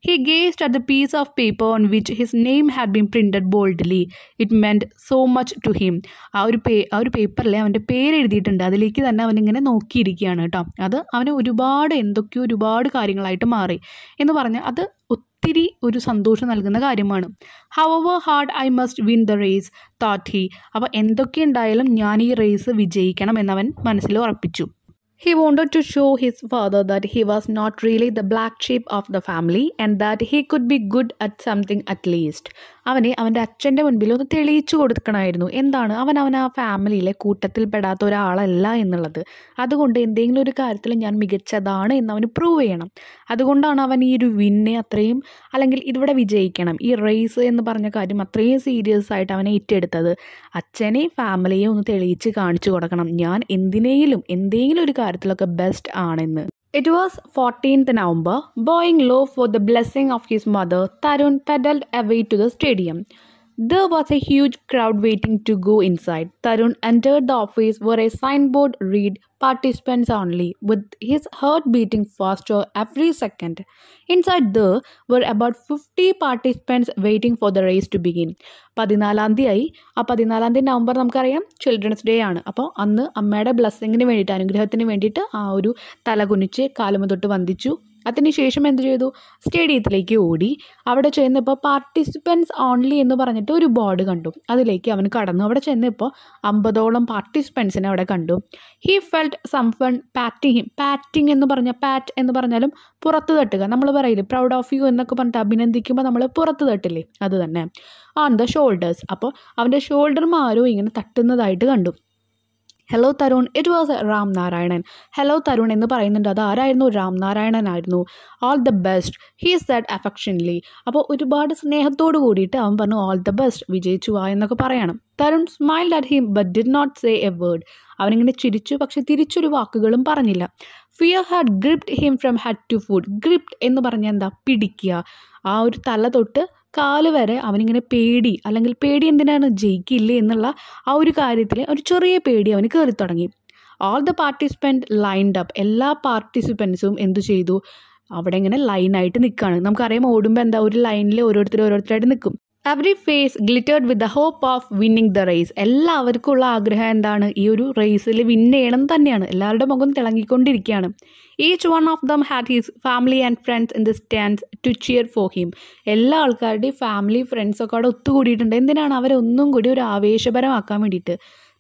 He gazed at the piece of paper on which his name had been printed boldly. It meant so much to him. ആ ഒരു പേപ്പറിൽ അവൻ്റെ പേര് എഴുതിയിട്ടുണ്ട്, അതിലേക്ക് തന്നെ അവനിങ്ങനെ നോക്കിയിരിക്കുകയാണ് കേട്ടോ. അത് അവന് ഒരുപാട് കാര്യങ്ങളായിട്ട് മാറി എന്ന് പറഞ്ഞാൽ അത് ഒത്തിരി ഒരു സന്തോഷം നൽകുന്ന കാര്യമാണ്. However hard I must win the race thought he. അപ്പോൾ എന്തൊക്കെ ഉണ്ടായാലും ഞാൻ ഈ റേസ് വിജയിക്കണം എന്നവൻ മനസ്സിൽ ഉറപ്പിച്ചു. He wanted to show his father that he was not really the black sheep of the family and that he could be good at something at least. അവൻ്റെ അച്ഛൻ്റെ മുൻപിൽ ഒന്ന് തെളിയിച്ചു കൊടുക്കണമായിരുന്നു. എന്താണ്, അവൻ ആ ഫാമിലിയിലെ കൂട്ടത്തിൽ പെടാത്ത ഒരാളല്ല എന്നുള്ളത്. അതുകൊണ്ട് എന്തെങ്കിലും ഒരു കാര്യത്തിൽ ഞാൻ മികച്ചതാണ് എന്ന് അവന് പ്രൂവ് ചെയ്യണം. അതുകൊണ്ടാണ് അവൻ ഈ ഒരു വിന്നെ അത്രയും, അല്ലെങ്കിൽ ഇവിടെ വിജയിക്കണം, ഈ റേസ് എന്ന് പറഞ്ഞ കാര്യം അത്രയും സീരിയസ് ആയിട്ട് അവനെ ഏറ്റെടുത്തത്. അച്ഛനെയും ഫാമിലിയെ ഒന്ന് തെളിയിച്ച് കാണിച്ചു കൊടുക്കണം, ഞാൻ എന്തെങ്കിലും ഒരു കാര്യത്തിലൊക്കെ ബെസ്റ്റ് ആണെന്ന്. It was 14th November. Bowing low for the blessing of his mother, Tarun pedaled away to the stadium. There was a huge crowd waiting to go inside. Tarun entered the office where a signboard read "Participants only," with his heart beating faster every second. Inside there were about 50 participants waiting for the race to begin. 14ാം തീയതി, ആ 14ാം തീയതി November നമുക്കറിയാം children's day ആണ്. അപ്പോൾ അന്ന് അമ്മയുടെ ബ്ലെസ്സിങ്ങിന് വേണ്ടിയിട്ട്, അനുഗ്രഹത്തിന് വേണ്ടിയിട്ട് ആ ഒരു തല കുനിച്ച് കാലുമ തൊട്ട് വന്ദിച്ചു. അതിനുശേഷം എന്ത് ചെയ്തു, സ്റ്റേഡിയത്തിലേക്ക് ഓടി. അവിടെ ചെന്നപ്പോൾ പാർട്ടിസിപ്പൻസ് ഓൺലി എന്ന് പറഞ്ഞിട്ട് ഒരു ബോർഡ് കണ്ടു. അതിലേക്ക് അവൻ കടന്നു. അവിടെ ചെന്നപ്പോൾ 50ഓളം പാർട്ടിസിപ്പൻസിനെ അവിടെ കണ്ടു. He felt someone patting him. Patting എന്ന് പറഞ്ഞാൽ, പാറ്റ് എന്ന് പറഞ്ഞാലും പുറത്ത് തട്ടുക. നമ്മൾ പറയില്ലേ പ്രൗഡ് ഓഫ് യു എന്നൊക്കെ പറഞ്ഞിട്ട് അഭിനന്ദിക്കുമ്പോൾ നമ്മൾ പുറത്ത് തട്ടില്ലേ, അത് തന്നെ. On the shoulders. അപ്പോൾ അവൻ്റെ ഷോൾഡർമാരോ ഇങ്ങനെ തട്ടുന്നതായിട്ട് കണ്ടു. Hello Tarun, it was Ram Narayanan. Hello Tarun എന്ന് പറയുന്നുണ്ട്, അത് ആരായിരുന്നു, റാം നാരായണൻ ആയിരുന്നു. All the best he said affectionately. അപ്പോൾ ഒരുപാട് സ്നേഹത്തോട് കൂടിയിട്ട് അവൻ പറഞ്ഞു ഓൾ ദ ബെസ്റ്റ്, വിജയിച്ചു വാ എന്നൊക്കെ പറയണം. Tarun smiled at him but did not say a word. അവനിങ്ങനെ ചിരിച്ചു, പക്ഷെ തിരിച്ചൊരു വാക്കുകളും പറഞ്ഞില്ല. Fear had gripped him from head to foot. Gripped എന്ന് പറഞ്ഞാൽ എന്താ, പിടിക്കുക. ആ ഒരു തല തൊട്ട് കാല് വരെ അവനിങ്ങനെ പേടി, അല്ലെങ്കിൽ പേടി എന്തിനാണ്, ജയിക്കില്ലേ എന്നുള്ള ആ ഒരു കാര്യത്തിൽ ഒരു ചെറിയ പേടി അവന് കയറി തുടങ്ങി. All the participant lined up. എല്ലാ പാർട്ടിസിപ്പൻസും എന്തു ചെയ്തു, അവിടെ ഇങ്ങനെ ലൈനായിട്ട് നിൽക്കുകയാണ്. നമുക്കറിയാം ഓടുമ്പോൾ എന്താ, ഒരു ലൈനിൽ ഓരോരുത്തരായിട്ട് നിൽക്കും. Every face glittered with the hope of winning the race. എല്ലാവർക്കും ഉള്ള ആഗ്രഹം എന്താണ്, ഈ ഒരു റേസിൽ വിന്ന് ചെയ്യണം തന്നെയാണ്. എല്ലാവരുടെ മുഖം തിളങ്ങിക്കൊണ്ടിരിക്കുകയാണ്. Each one of them had his family and friends in the stands to cheer for him. എല്ലാ ആൾക്കാരുടെയും ഫാമിലി ഫ്രണ്ട്സൊക്കെ അവിടെ ഒത്തുകൂടിയിട്ടുണ്ട്. എന്തിനാണ്, അവരെ ഒന്നും കൂടി ഒരു ആവേശപരമാക്കാൻ വേണ്ടിയിട്ട്.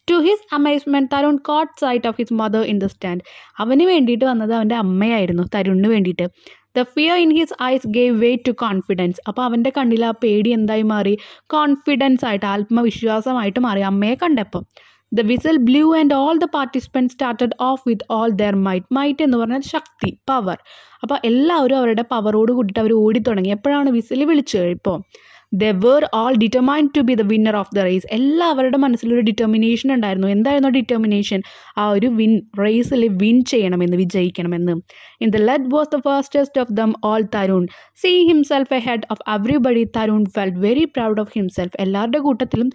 To his amazement Tarun caught sight of his mother in the stand. അവന് വേണ്ടിയിട്ട് വന്നത് അവൻ്റെ അമ്മയായിരുന്നു, തരുണിന് വേണ്ടിയിട്ട്. The fear in his eyes gave way to confidence. അപ്പോൾ അവൻ്റെ കണ്ണിൽ ആ പേടി എന്തായി മാറി, കോൺഫിഡൻസ് ആയിട്ട്, ആത്മവിശ്വാസമായിട്ട് മാറി അമ്മയെ കണ്ടപ്പോൾ. The whistle blew and all the participants started off with all their might. Might എന്ന് പറഞ്ഞാൽ ശക്തി, പവർ. അപ്പോൾ എല്ലാവരും അവരുടെ പവറോട് കൂടിയിട്ട് അവർ ഓടി തുടങ്ങി. എപ്പോഴാണ് വിസിൽ വിളിച്ചു കഴിപ്പോൾ. They were all determined to be the winner of the race. എല്ലാവരുടെ മനസ്സിലൊരു ഡിറ്റർമിനേഷൻ ഉണ്ടായിരുന്നു. എന്തായിരുന്നു ഡിറ്റർമിനേഷൻ, ആ ഒരു റേസിൽ വിൻ ചെയ്യണമെന്ന്, വിജയിക്കണമെന്ന്. In the lead was the fastest of them all Tarun. Seeing himself ahead of everybody, Tarun felt very proud of himself. എല്ലാവരുടെ കൂട്ടത്തിലും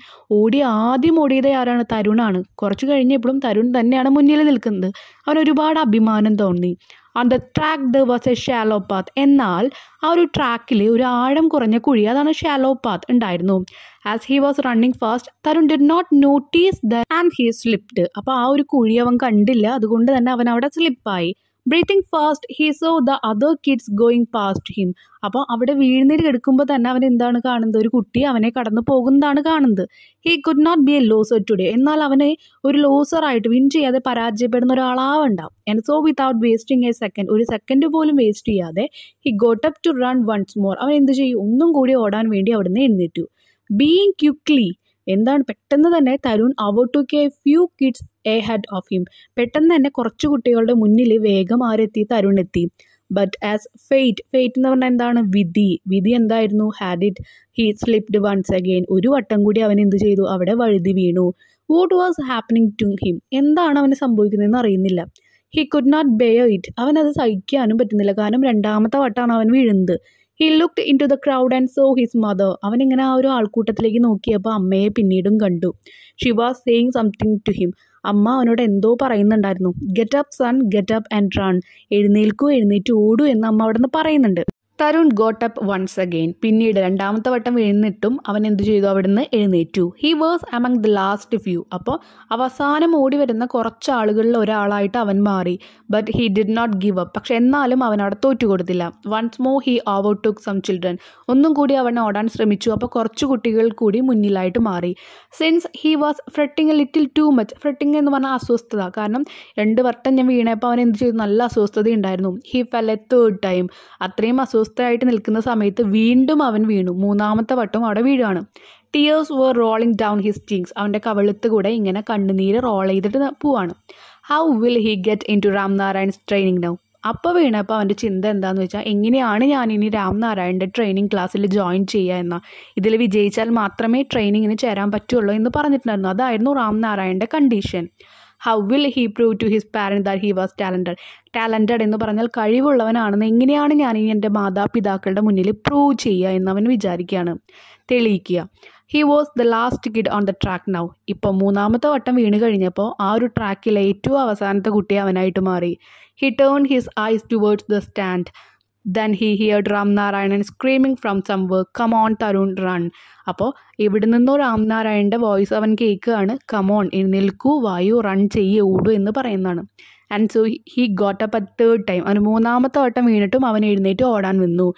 ആദ്യം ഓടിയത് ആരാണ്, തരുണാണ്. കുറച്ച് കഴിഞ്ഞപ്പോഴും തരുൺ തന്നെയാണ് മുന്നിൽ നിൽക്കുന്നത്. അവൻ ഒരുപാട് അഭിമാനം തോന്നി. On the track there was a shallow path. എന്നാൽ ആ ഒരു ട്രാക്കിൽ ഒരു ആഴം കുറഞ്ഞ കുഴി, അതാണ് ഷാലോ പാത്ത് ഉണ്ടായിരുന്നു. As he was running fast, Tarun did not notice that and he slipped. അപ്പോൾ ആ ഒരു കുഴി അവൻ കണ്ടില്ല, അതുകൊണ്ട് തന്നെ അവൻ അവിടെ സ്ലിപ്പായി. Breathing fast, he saw the other kids going past him. അപ്പോൾ അവിടെ വീഴുന്നതിൽ കിടക്കുമ്പോൾ തന്നെ അവൻ എന്താണ് കാണുന്നത്? ഒരു കുട്ടി അവനെ കടന്നു പോകുന്നതാണ് കാണുന്നത്. He could not be a loser today. എന്നാൽ അവനെ ഒരു ലോസറായിട്ട് വിൻ ചെയ്യാതെ പരാജയപ്പെടുന്ന ഒരാളാവണ്ട. And so without wasting a second, ഒരു സെക്കൻഡ് പോലും വേസ്റ്റ് ചെയ്യാതെ he got up to run once more. അവൻ എന്ത് ചെയ്യും? ഒന്നും കൂടി ഓടാൻ വേണ്ടി അവിടുന്ന് എഴുന്നേറ്റു. Being quickly, എന്താണ് പെട്ടെന്ന് തന്നെ Tarun overtook a few kids ahead of him. പെട്ടെന്ന് തന്നെ കുറച്ച് കുട്ടികളുടെ മുന്നിൽ വേഗം ആരെത്തി? തരുൺ എത്തി. But as fate എന്ന് പറഞ്ഞാൽ എന്താണ്? വിധി എന്തായിരുന്നു? Had it, he slipped once again. ഒരു വട്ടം കൂടി അവൻ എന്ത് ചെയ്തു? അവിടെ വഴുതി വീണു. What was happening to him? എന്താണ് അവന് സംഭവിക്കുന്നതെന്ന് അറിയുന്നില്ല. He could not bear it. അവനത് സഹിക്കാനും പറ്റുന്നില്ല, കാരണം രണ്ടാമത്തെ വട്ടമാണ് അവൻ വീഴുന്നത്. He looked into the crowd and saw his mother. അവനിങ്ങനെ ആ ഒരു ആൾക്കൂട്ടത്തിലേക്ക് നോക്കിയപ്പോൾ അമ്മയെ പിന്നീടും കണ്ടു. She was saying something to him. അമ്മ അവനോട് എന്തോ പറയുന്നുണ്ടായിരുന്നു. Get up son, get up and run. എഴുന്നേറ്റ് ഓടൂ എന്ന് അമ്മ അവിടെ നിന്ന് പറയുന്നുണ്ട്. Tarun got up once again. പിന്നീട് രണ്ടാമത്തെ വട്ടം എഴുന്നിട്ടും അവൻ എന്ത് ചെയ്തു? അവിടുന്ന് എഴുന്നേറ്റു. He was among the last few. അപ്പോൾ അവസാനം ഓടി വരുന്ന കുറച്ച് ആളുകളിൽ ഒരാളായിട്ട് അവൻ മാറി. But he did not give up. പക്ഷെ എന്നാലും അവൻ അവിടെ തോറ്റു കൊടുത്തില്ല. Once more he overtook some children. ഒന്നും കൂടി അവൻ ഓടാൻ ശ്രമിച്ചു. അപ്പോൾ കുറച്ച് കുട്ടികൾ കൂടി മുന്നിലായിട്ട് മാറി. Since he was fretting a little too much. Fretting എന്ന് പറഞ്ഞാൽ അസ്വസ്ഥത. കാരണം 2 വട്ടം ഞാൻ വീണപ്പോൾ അവൻ എന്ത് ചെയ്തു? നല്ല അസ്വസ്ഥത ഉണ്ടായിരുന്നു. He fell a third time. അത്രയും അസ്വസ്ഥമായിട്ട് നിൽക്കുന്ന സമയത്ത് വീണ്ടും അവൻ വീണു. 3ാമത്തെ വട്ടം അവിടെ വീഴാണ്. Tears were rolling down his cheeks. അവൻ്റെ കവിളത്ത് കൂടെ ഇങ്ങനെ കണ്ണുനീര് റോൾ ചെയ്തിട്ട് പോവാണ്. How will he get into Ram Narayan's training now? അപ്പോൾ വീണപ്പോൾ അവൻ്റെ ചിന്ത എന്താണെന്ന് വെച്ചാൽ, എങ്ങനെയാണ് ഞാൻ ഇനി റാം നാരായണൻ്റെ ട്രെയിനിങ് ക്ലാസ്സിൽ ജോയിൻ ചെയ്യുക എന്ന, ഇതിൽ വിജയിച്ചാൽ മാത്രമേ ട്രെയിനിങ്ങിന് ചേരാൻ പറ്റുള്ളൂ എന്ന് പറഞ്ഞിട്ടുണ്ടായിരുന്നു. അതായിരുന്നു റാം നാരായണൻ്റെ condition. How will he prove to his parent that he was talented എന്ന് പറഞ്ഞാൽ കഴിവുള്ളവനാണെന്ന് എങ്ങനെയാണ് ഞാൻ ഇനി എൻ്റെ മാതാപിതാക്കളുടെ മുന്നിൽ പ്രൂവ് ചെയ്യുക എന്നവൻ വിചാരിക്കുകയാണ്, തെളിയിക്കുക. He was the last kid on the track now. ഇപ്പോൾ 3ാമത്തെ വട്ടം വീണ് കഴിഞ്ഞപ്പോൾ ആ ഒരു ട്രാക്കിലെ ഏറ്റവും അവസാനത്തെ കുട്ടി അവനായിട്ട് മാറി. He turn his eyes towards the stand. Then he heard Ram Narayan screaming from somewhere, "Come on Tarun, run." അപ്പോൾ ഇവിടെ നിന്നോ രാം നാരായണൻ്റെ വോയിസ് അവൻ കേൾക്കുകയാണ്. കമോൺ, എഴുന്നേൽക്കൂ, വായു, റൺ ചെയ്യ്, ഓടൂ എന്ന് പറയുന്നതാണ്. And so he got up at third time. അവന് 3ാമത്തെ വട്ടം വീണിട്ടും അവൻ എഴുന്നേറ്റ് ഓടാൻ നിന്നു.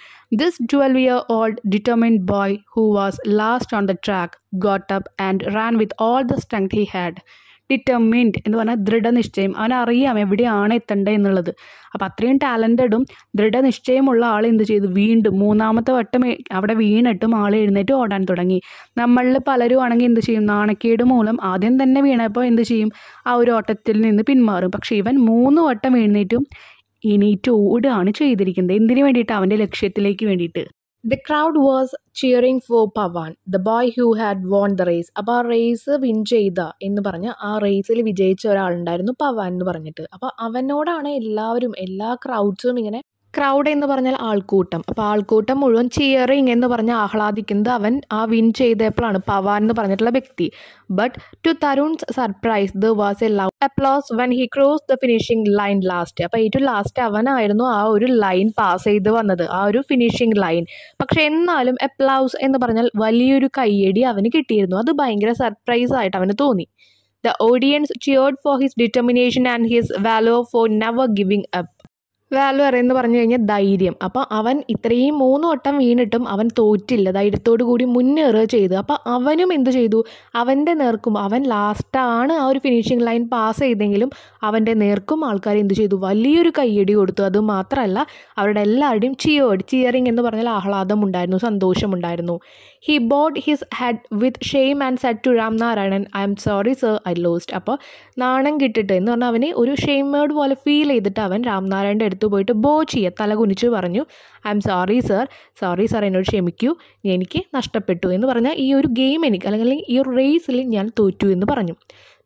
This 12-year-old determined boy who was last on the track got up and ran with all the strength he had. Determined എന്ന് പറഞ്ഞാൽ ദൃഢനിശ്ചയം. അവനറിയാം എവിടെയാണ് എത്തേണ്ടത് എന്നുള്ളത്. അപ്പോൾ അത്രയും ടാലൻറ്റഡും ദൃഢനിശ്ചയമുള്ള ആൾ എന്ത് ചെയ്തു? വീണ്ടും 3ാമത്തെ വട്ടം അവിടെ വീണിട്ടും ആൾ എഴുന്നേറ്റ് ഓടാൻ തുടങ്ങി. നമ്മളിൽ പലരും ആണെങ്കിൽ എന്ത് ചെയ്യും? നാണക്കേട് മൂലം ആദ്യം തന്നെ വീണപ്പോൾ എന്ത് ചെയ്യും? ആ ഒരു ഓട്ടത്തിൽ നിന്ന് പിന്മാറും. പക്ഷേ ഇവൻ 3 വട്ടം എണീറ്റ് ഓടുകയാണ് ചെയ്തിരിക്കുന്നത്. എന്തിനു വേണ്ടിയിട്ട്? അവൻ്റെ ലക്ഷ്യത്തിലേക്ക് വേണ്ടിയിട്ട്. The crowd was cheering for Pawan, the boy who had won the race. അപ്പോൾ ആ റേസ് വിൻ ചെയ്ത എന്ന് പറഞ്ഞ് ആ റേസിൽ വിജയിച്ച ഒരാളുണ്ടായിരുന്നു, പവാൻ എന്ന് പറഞ്ഞിട്ട്. അപ്പോൾ അവനോടാണ് എല്ലാവരും, എല്ലാ ക്രൗഡ്സും ഇങ്ങനെ, ക്രൗഡ് എന്ന് പറഞ്ഞാൽ ആൾക്കൂട്ടം. അപ്പോൾ ആൾക്കൂട്ടം മുഴുവൻ ചിയറിങ് എന്ന് പറഞ്ഞ് ആഹ്ലാദിക്കുന്നത് അവൻ ആ വിൻ ചെയ്തപ്പോഴാണ്, പവാൻ എന്ന് പറഞ്ഞിട്ടുള്ള വ്യക്തി. But to Tarun's surprise there was a loud applause when he cross the finishing line last. അപ്പോൾ ഏറ്റവും ലാസ്റ്റ് അവനായിരുന്നു ആ ഒരു ലൈൻ പാസ് ചെയ്ത് വന്നത്, ആ ഒരു ഫിനിഷിംഗ് ലൈൻ. പക്ഷെ എന്നാലും അപ്ലൗസ് എന്ന് പറഞ്ഞാൽ വലിയൊരു കയ്യടി അവന് കിട്ടിയിരുന്നു. അത് ഭയങ്കര സർപ്രൈസ് ആയിട്ട് അവന് തോന്നി. The audience cheered for his determination and his valor for never giving up. വാല്യർ എന്ന് പറഞ്ഞു കഴിഞ്ഞാൽ ധൈര്യം. അപ്പോൾ അവൻ ഇത്രയും 3 വട്ടം വീണിട്ടും അവൻ തോറ്റില്ല, ധൈര്യത്തോടു കൂടി മുന്നേറുക ചെയ്തു. അപ്പോൾ അവനും എന്ത് ചെയ്തു? അവൻ്റെ നേർക്കും, അവൻ ലാസ്റ്റാണ് ആ ഒരു ഫിനിഷിംഗ് ലൈൻ പാസ് ചെയ്തെങ്കിലും അവൻ്റെ നേർക്കും ആൾക്കാർ എന്ത് ചെയ്തു? വലിയൊരു കയ്യടി കൊടുത്തു. അത് മാത്രമല്ല, അവരുടെ എല്ലാവരുടെയും ചിയറിങ് എന്ന് പറഞ്ഞാൽ ആഹ്ലാദമുണ്ടായിരുന്നു, സന്തോഷമുണ്ടായിരുന്നു. He bowed his head with shame and said to Ram Narayanan, "I am sorry sir, I lost." അപ്പോൾ നാണം കിട്ടിട്ട് എന്ന് പറഞ്ഞാൽ അവന് ഒരു ഷെയിമേഡ് പോലെ ഫീൽ ചെയ്തിട്ട് അവൻ രാം നാരായണൻ്റെ അടുത്ത് പോയിട്ട് ബോ ചെയ്യുക, തല കുനിച്ച് പറഞ്ഞു, "ഐ എം സോറി സർ, എന്നോട് ക്ഷമിക്കൂ, എനിക്ക് നഷ്ടപ്പെട്ടു" എന്ന് പറഞ്ഞാൽ ഈ ഒരു ഗെയിം എനിക്ക്, അല്ലെങ്കിൽ ഈ ഒരു റേസിൽ ഞാൻ തോറ്റു എന്ന് പറഞ്ഞു.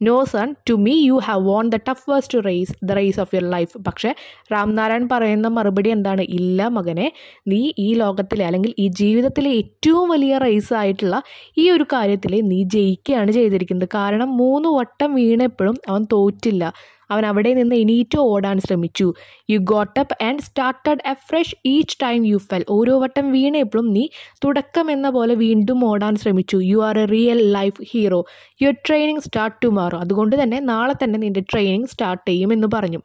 "No son, to me you have won the toughest race, the race of your life." പക്ഷേ രാം നാരായൺ പറയുന്ന മറുപടി എന്താണ്? ഇല്ല മകനെ, നീ ഈ ലോകത്തിലെ അല്ലെങ്കിൽ ഈ ജീവിതത്തിലെ ഏറ്റവും വലിയ റേസ് ആയിട്ടുള്ള ഈ ഒരു കാര്യത്തിൽ നീ ജയിക്കുകയാണ് ചെയ്തിരിക്കുന്നത്. കാരണം 3 വട്ടം വീണപ്പോഴും അവൻ തോറ്റില്ല. അവൻ അവിടെ നിന്ന് എണീറ്റ് ഓടാൻ ശ്രമിച്ചു. You got up and started afresh each time you fell. ഓരോ വട്ടം വീണപ്പോഴും നീ തുടക്കം എന്ന പോലെ വീണ്ടും ഓടാൻ ശ്രമിച്ചു. You are A real life hero. Your training start tomorrow. അതുകൊണ്ട് തന്നെ നാളെ തന്നെ നിൻ്റെ ട്രെയിനിങ് സ്റ്റാർട്ട് ചെയ്യും എന്ന് പറഞ്ഞു.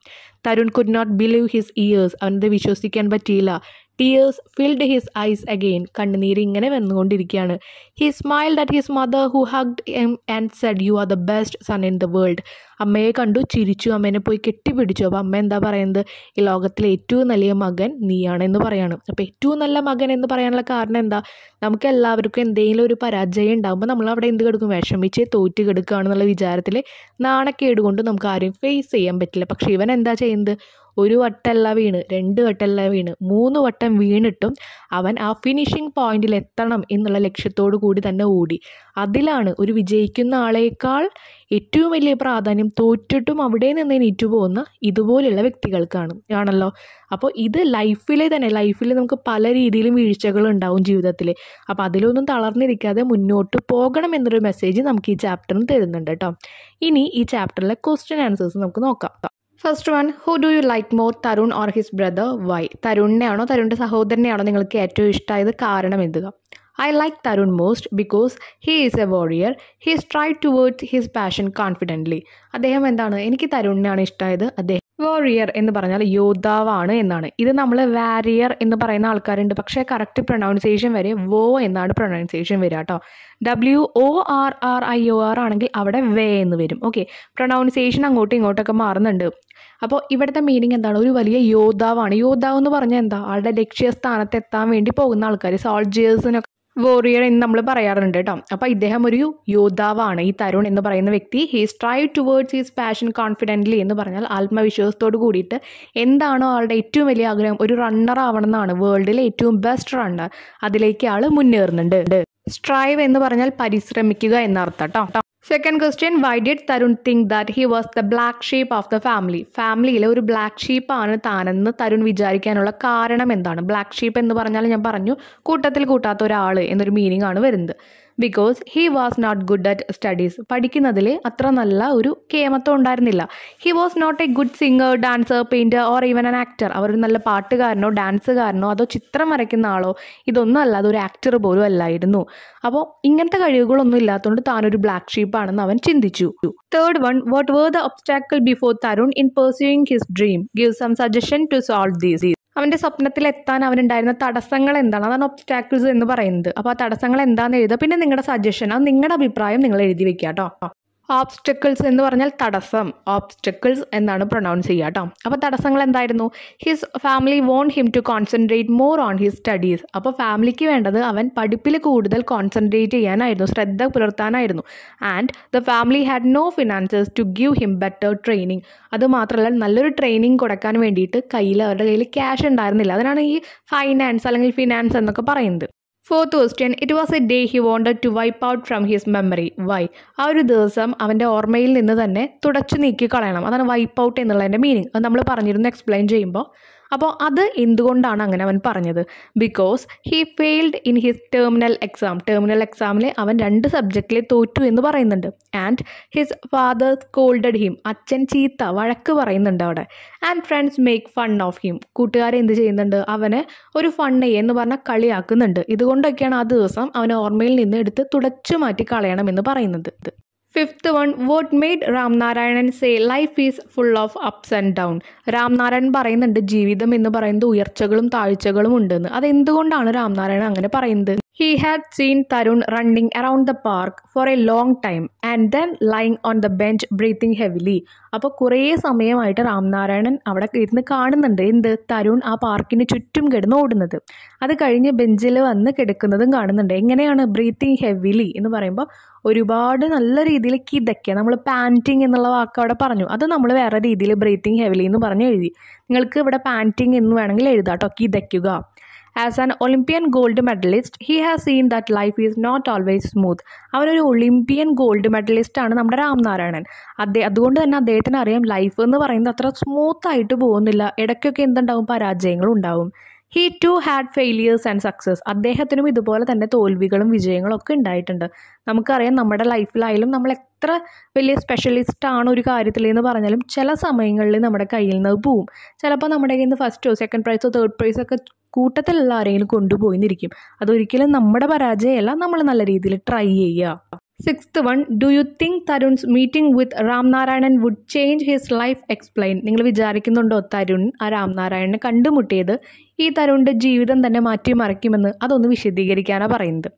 Tarun could not believe his ears. അവനത് വിശ്വസിക്കാൻ പറ്റിയില്ല. Tears filled his eyes again. കണ്ണുനീര് ഇങ്ങനെ വന്നുകൊണ്ടിരിക്കുകയാണ്. He smiled at his mother who hugged him and said, "You are the best son in the world." അമ്മയെ കണ്ടു, ചിരിച്ചു, അമ്മേനെ പോയി കെട്ടിപ്പിടിച്ചു. അപ്പോൾ അമ്മ എന്താ പറയുന്നത്? ഈ ലോകത്തിലെ ഏറ്റവും നല്ല മകൻ നീയാണെന്ന് പറയാണ്. അപ്പോൾ ഏറ്റവും നല്ല മകൻ എന്ന് പറയാനുള്ള കാരണം എന്താ? നമുക്ക് എല്ലാവർക്കും എന്തെങ്കിലും ഒരു പരാജയം ഉണ്ടാകുമ്പോൾ നമ്മൾ അവിടെ എന്ത് കിടക്കും? വിഷമിച്ച് തോറ്റ് കിടക്കുകയാണെന്നുള്ള വിചാരത്തിൽ നാണക്കേട് കൊണ്ട് നമുക്ക് ആരെയും ഫേസ് ചെയ്യാൻ പറ്റില്ല. പക്ഷേ ഇവൻ എന്താ ചെയ്യുന്നത്? ഒരു വട്ടമല്ല വീണ്, 2 വട്ടമല്ല വീണ്, 3 വട്ടം വീണിട്ടും അവൻ ആ ഫിനിഷിംഗ് പോയിന്റിൽ എത്തണം എന്നുള്ള ലക്ഷ്യത്തോടു കൂടി തന്നെ ഓടി. അതിലാണ് ഒരു വിജയിക്കുന്ന ആളേക്കാൾ ഏറ്റവും വലിയ പ്രാധാന്യം തോറ്റിട്ടും അവിടെ നിന്ന് എണീറ്റു പോകുന്ന ഇതുപോലുള്ള വ്യക്തികൾക്കാണ് ആണല്ലോ. അപ്പോൾ ഇത് ലൈഫിൽ നമുക്ക് പല രീതിയിലും വീഴ്ചകൾ ഉണ്ടാവും ജീവിതത്തിൽ. അപ്പോൾ അതിലൊന്നും തളർന്നിരിക്കാതെ മുന്നോട്ട് പോകണം എന്നൊരു മെസ്സേജ് നമുക്ക് ഈ ചാപ്റ്ററിന് തരുന്നുണ്ട് കേട്ടോ. ഇനി ഈ ചാപ്റ്ററിലെ ക്വസ്റ്റ്യൻ ആൻസേഴ്സ് നമുക്ക് നോക്കാം. First one, who do you like more, Tarun or his brother, why? തരുണിനെയാണോ തരുണിൻ്റെ സഹോദരനെയാണോ നിങ്ങൾക്ക് ഏറ്റവും ഇഷ്ടമായത്? കാരണം എന്തുക? I like Tarun most because he is a warrior. He strives towards his passion confidently. അദ്ദേഹം എന്താണ്? എനിക്ക് തരുണിനെയാണ് ഇഷ്ടമായത്. അദ്ദേഹം വാരിയർ എന്ന് പറഞ്ഞാൽ യോദ്ധാവാണ് എന്നാണ്. ഇത് നമ്മൾ വാരിയർ എന്ന് പറയുന്ന ആൾക്കാരുണ്ട്, പക്ഷേ കറക്റ്റ് പ്രൊനൗൺസിയേഷൻ വരെ വോ എന്നാണ് പ്രൊനൗൺസിയേഷൻ വരിക കേട്ടോ. WORRIOR ആണെങ്കിൽ അവിടെ വേ എന്ന് വരും. ഓക്കെ, പ്രൊനൗൺസിയേഷൻ അങ്ങോട്ടും ഇങ്ങോട്ടൊക്കെ മാറുന്നുണ്ട്. അപ്പോൾ ഇവിടുത്തെ മീനിങ് എന്താണ്? ഒരു വലിയ യോദ്ധാവാണ്. യോദ്ധാവ് എന്ന് പറഞ്ഞാൽ എന്താ? ആളുടെ ലക്ഷ്യസ്ഥാനത്ത് എത്താൻ വേണ്ടി പോകുന്ന ആൾക്കാർ, സോൾജേഴ്സിനൊക്കെ വോറിയർ എന്ന് നമ്മൾ പറയാറുണ്ട് കേട്ടോ. അപ്പോൾ ഇദ്ദേഹം ഒരു യോദ്ധാവാണ്, ഈ തരുൺ എന്ന് പറയുന്ന വ്യക്തി. He strive towards his passion confidently എന്ന് പറഞ്ഞാൽ ആത്മവിശ്വാസത്തോട് കൂടിയിട്ട് എന്താണോ ആളുടെ ഏറ്റവും വലിയ ആഗ്രഹം, ഒരു റണ്ണർ ആവണം എന്നാണ്, വേൾഡിലെ ഏറ്റവും ബെസ്റ്റ് റണ്ണർ, അതിലേക്ക് ആൾ മുന്നേറുന്നുണ്ട്. സ്ട്രൈവ് എന്ന് പറഞ്ഞാൽ പരിശ്രമിക്കുക എന്നർത്ഥം കേട്ടോ. Second question, Y did Tarun think that he was the black sheep of the family? ഫാമിലിയിലെ ഒരു ബ്ലാക്ക് ഷീപ്പാണ് താനെന്ന് തരുൺ വിചാരിക്കാനുള്ള കാരണം എന്താണ്? ബ്ലാക്ക് ഷീപ്പ് എന്ന് പറഞ്ഞാൽ ഞാൻ പറഞ്ഞു, കൂട്ടത്തിൽ കൂട്ടാത്ത ഒരാൾ എന്നൊരു മീനിങ് ആണ് വരുന്നത്. Because he was not good at studies. പഠിക്കുന്നതിൽ അത്ര നല്ല ഒരു കേമത്വം ഉണ്ടായിരുന്നില്ല. He was not a good singer, dancer, painter or even an actor. അവരൊരു നല്ല പാട്ടുകാരനോ ഡാൻസുകാരനോ അതോ ചിത്രം വരയ്ക്കുന്ന ആളോ ഇതൊന്നും അല്ല, അതൊരു ആക്ടർ പോലും അല്ലായിരുന്നു. അപ്പോൾ ഇങ്ങനത്തെ കഴിവുകളൊന്നും ഇല്ലാത്തതുകൊണ്ട് താനൊരു ബ്ലാക്ക് ഷീപ്പാണെന്ന് അവൻ ചിന്തിച്ചു. Third one, what were the obstacle before Tarun in pursuing his dream? Give some suggestion to solve these. അവൻ്റെ സ്വപ്നത്തിൽ എത്താൻ അവനുണ്ടായിരുന്ന തടസ്സങ്ങൾ എന്താണ്? അതാണ് ഒബ്സ്റ്റാക്കിൾസ് എന്ന് പറയുന്നത്. അപ്പോൾ ആ തടസ്സങ്ങൾ എന്താണെന്ന് എഴുതുക. പിന്നെ നിങ്ങളുടെ സജഷൻ, അത് നിങ്ങളുടെ അഭിപ്രായം നിങ്ങൾ എഴുതി വെക്കുക കേട്ടോ. ഓബ്സ്റ്റക്കിൾസ് എന്ന് പറഞ്ഞാൽ തടസ്സം, ഓബ്സ്റ്റക്കിൾസ് എന്നാണ് പ്രൊനൗൺസ് ചെയ്യുക കേട്ടോ. അപ്പോൾ തടസ്സങ്ങൾ എന്തായിരുന്നു? His family want him to concentrate more on his studies. അപ്പോൾ ഫാമിലിക്ക് വേണ്ടത് അവൻ പഠിപ്പിൽ കൂടുതൽ കോൺസെൻട്രേറ്റ് ചെയ്യാനായിരുന്നു, ശ്രദ്ധ പുലർത്താനായിരുന്നു. And the family had no finances to give him better training. അതുമാത്രമല്ല നല്ലൊരു ട്രെയിനിങ് കൊടുക്കാൻ വേണ്ടിയിട്ട് അവരുടെ കയ്യിൽ ക്യാഷ് ഉണ്ടായിരുന്നില്ല. അതിനാണ് ഈ ഫൈനാൻസ് അല്ലെങ്കിൽ ഫിനാൻസ് എന്നൊക്കെ പറയുന്നത്. Fourth question, it was a day he wanted to wipe out from his memory. Why? ആ ഒരു ദിവസം അവൻ്റെ ഓർമ്മയിൽ നിന്ന് തന്നെ തുടച്ചു നീക്കി കളയണം. അതാണ് വൈപ്പ് ഔട്ട് എന്നുള്ളതിൻ്റെ മീനിങ്. അത് നമ്മൾ പറഞ്ഞിരുന്നു എക്സ്പ്ലെയിൻ ചെയ്യുമ്പോൾ. അപ്പോൾ അത് എന്തുകൊണ്ടാണ് അങ്ങനെ അവൻ പറഞ്ഞത്? Because he failed in his terminal exam. Terminal എക്സാമിൽ അവൻ 2 സബ്ജക്റ്റിൽ തോറ്റു എന്ന് പറയുന്നുണ്ട്. And his father scolded him. അച്ഛൻ ചീത്ത വഴക്ക് പറയുന്നുണ്ട് അവിടെ. And friends make fun of him. കൂട്ടുകാരെ എന്ത് ചെയ്യുന്നുണ്ട്? അവനെ ഒരു ഫണ്ണേ എന്ന് പറഞ്ഞാൽ കളിയാക്കുന്നുണ്ട്. ഇതുകൊണ്ടൊക്കെയാണ് ആ ദിവസം അവനെ ഓർമ്മയിൽ നിന്ന് എടുത്ത് തുടച്ചു മാറ്റി കളയണമെന്ന് പറയുന്നത്. Fifth one, what made Ram Narayanan say life is full of ups and down? Ram Narayanan പറയുന്നുണ്ട് ജീവിതം എന്ന് പറയുന്നത് ഉയർച്ചകളും താഴ്ചകളും ഉണ്ടെന്ന്. അതെന്തുകൊണ്ടാണ് രാം നാരായണൻ അങ്ങനെ പറയുന്നത്? He had seen Tarun running around the park for a long time and then lying on the bench breathing heavily. അപ്പോൾ കുറേ സമയമായിട്ട് രാംനാരായണൻ അവിടെ ഇരുന്ന് കാണുന്നുണ്ട്. എന്ത്? തരുൺ ആ പാർക്കിന് ചുറ്റും കിടന്ന് ഓടുന്നത്. അത് കഴിഞ്ഞ് ബെഞ്ചിൽ വന്ന് കിടക്കുന്നതും കാണുന്നുണ്ട്. എങ്ങനെയാണ്? ബ്രീത്തിങ് ഹെവിലി എന്ന് പറയുമ്പോൾ ഒരുപാട് നല്ല രീതിയിൽ കിതയ്ക്കുക. നമ്മൾ പാൻറ്റിങ് എന്നുള്ള വാക്ക് അവിടെ പറഞ്ഞു, അത് നമ്മൾ വേറെ രീതിയിൽ ബ്രീത്തിങ് ഹെവിലി എന്ന് പറഞ്ഞ് എഴുതി. നിങ്ങൾക്ക് ഇവിടെ പാൻറ്റിങ് എന്ന് വേണമെങ്കിൽ എഴുതാം കേട്ടോ, കിതയ്ക്കുക. As an Olympian gold medalist, he has seen that life is not always smooth. അവനൊരു ഒളിമ്പ്യൻ ഗോൾഡ് മെഡലിസ്റ്റ് ആണ് നമ്മുടെ രാംനാരായണൻ. അതുകൊണ്ട് തന്നെ അദ്ദേഹത്തിന് അറിയാം ലൈഫ് എന്ന് പറയുന്നത് അത്ര സ്മൂത്ത് ആയിട്ട് പോകുന്നില്ല. ഇടയ്ക്കൊക്കെ എന്തുണ്ടാവും? പരാജയങ്ങളും ഉണ്ടാവും. He too had failures and success. അദ്ദേഹത്തിനും ഇതുപോലെ തന്നെ തോൽവികളും വിജയങ്ങളും ഒക്കെ ഉണ്ടായിട്ടുണ്ട്. നമുക്കറിയാം നമ്മുടെ ലൈഫിലായാലും നമ്മൾ എത്ര വലിയ സ്പെഷ്യലിസ്റ്റ് ആണ് ഒരു കാര്യത്തിൽ എന്ന് പറഞ്ഞാലും ചില സമയങ്ങളിൽ നമ്മുടെ കയ്യിൽ നിന്ന് പോവും. ചിലപ്പോൾ നമ്മുടെ കയ്യിൽ നിന്ന് ഫസ്റ്റോ സെക്കൻഡ് പ്രൈസോ തേർഡ് പ്രൈസോ ഒക്കെ കൂട്ടത്തിലുള്ള ആരെങ്കിലും കൊണ്ടുപോയിന്നിരിക്കും. അതൊരിക്കലും നമ്മുടെ പരാജയമല്ല, നമ്മൾ നല്ല രീതിയിൽ ട്രൈ ചെയ്യുക. 6th one, do you think Tarun's meeting with Ram Narayan would change his life? Explain. നിങ്ങൾ വിചാരിക്കുന്നുണ്ടോ തരുൺ ആ രാം നാരായണനെ കണ്ടുമുട്ടിയത് ഈ തരുണിൻ്റെ ജീവിതം തന്നെ മാറ്റിമറിക്കുമെന്ന്? അതൊന്ന് വിശദീകരിക്കാനാണ് പറയുന്നത്.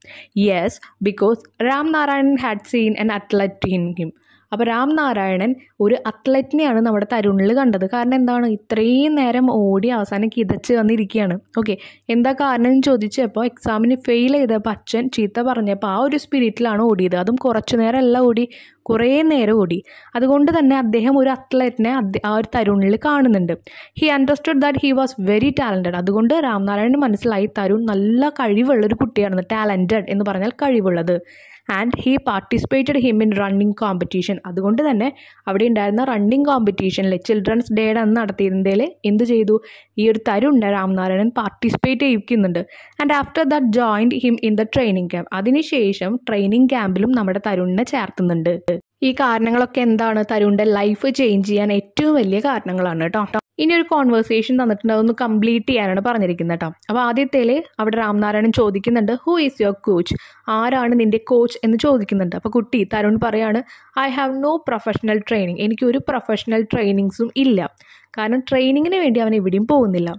Yes, because Ram Narayanan had seen an athlete in him. അപ്പോൾ രാം നാരായണൻ ഒരു അത്ലറ്റിനെയാണ് നമ്മുടെ തരുണിൽ കണ്ടത്. കാരണം എന്താണ്, ഇത്രയും നേരം ഓടി അവസാനം കിതച്ച് വന്നിരിക്കുകയാണ്. ഓക്കെ, എന്താ കാരണം എന്ന് ചോദിച്ചപ്പോൾ എക്സാമിന് ഫെയിൽ ചെയ്തപ്പോൾ അച്ഛൻ ചീത്ത പറഞ്ഞപ്പോൾ ആ ഒരു സ്പിരിറ്റിലാണ് ഓടിയത്. അതും കുറച്ചു നേരമല്ല ഓടി, കുറേ നേരം ഓടി. അതുകൊണ്ട് തന്നെ അദ്ദേഹം ഒരു അത്ലറ്റിനെ ആ ഒരു തരുണിൽ കാണുന്നുണ്ട്. He understood that he was very talented. അതുകൊണ്ട് രാംനാരായണന് മനസ്സിലായി തരുൺ നല്ല കഴിവുള്ളൊരു കുട്ടിയാണെന്ന്. ടാലൻറ്റഡ് എന്ന് പറഞ്ഞാൽ കഴിവുള്ളത്. And he participated him in running competition. അതുകൊണ്ട് തന്നെ അവിടെ ഉണ്ടായിരുന്ന റണ്ണിങ് കോമ്പറ്റീഷനിൽ ചിൽഡ്രൻസ് ഡേയുടെ അന്ന് നടത്തിയിരുന്നതിൽ എന്ത് ചെയ്തു, ഈ ഒരു തരുണിനെ രാംനാരായണൻ പാർട്ടിസിപ്പേറ്റ് ചെയ്യിക്കുന്നുണ്ട്. And after that joined him in the training camp. അതിനുശേഷം ട്രെയിനിങ് ക്യാമ്പിലും നമ്മുടെ തരുണിനെ ചേർത്തുന്നുണ്ട്. ഈ കാരണങ്ങളൊക്കെ എന്താണ്, തരുണിൻ്റെ ലൈഫ് ചേഞ്ച് ചെയ്യാൻ ഏറ്റവും വലിയ കാരണങ്ങളാണ് കേട്ടോ. ഇനി ഒരു കോൺവെർസേഷൻ തന്നിട്ടുണ്ട്, അതൊന്ന് കംപ്ലീറ്റ് ചെയ്യാനാണ് പറഞ്ഞിരിക്കുന്നത് കേട്ടോ. അപ്പോൾ ആദ്യത്തേൽ അവിടെ രാംനാരായണൻ ചോദിക്കുന്നുണ്ട്, ഹൂ ഈസ് യുവർ കോച്ച്? ആരാണ് നിൻ്റെ കോച്ച് എന്ന് ചോദിക്കുന്നുണ്ട്. അപ്പോൾ കുട്ടി തരുൺ പറയാണ്, I have no professional training. എനിക്കൊരു പ്രൊഫഷണൽ ട്രെയിനിങ്സും ഇല്ല. കാരണം ട്രെയിനിങ്ങിന് വേണ്ടി അവൻ എവിടെയും പോകുന്നില്ല.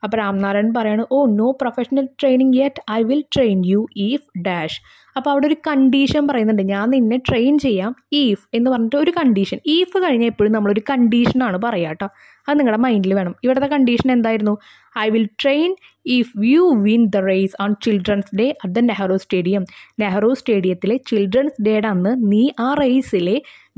അപ്പോൾ രാംനാരായണൻ പറയാണ്, oh no professional training yet, I will train you if dash. അപ്പോൾ അവിടെ ഒരു കണ്ടീഷൻ പറയുന്നുണ്ട്, ഞാൻ നിന്നെ ട്രെയിൻ ചെയ്യാം ഈഫ് എന്ന് പറഞ്ഞിട്ട് ഒരു കണ്ടീഷൻ. ഈഫ് കഴിഞ്ഞാൽ എപ്പോഴും നമ്മളൊരു കണ്ടീഷനാണ് പറയുക കേട്ടോ. അത് നിങ്ങളുടെ മൈൻഡിൽ വേണം. ഇവിടുത്തെ കണ്ടീഷൻ എന്തായിരുന്നു, I will train if you win the raise on children's day at the Nehru stadium. Nehru സ്റ്റേഡിയത്തിലെ ചിൽഡ്രൻസ് ഡേയുടെ അന്ന് നീ ആ റേസിൽ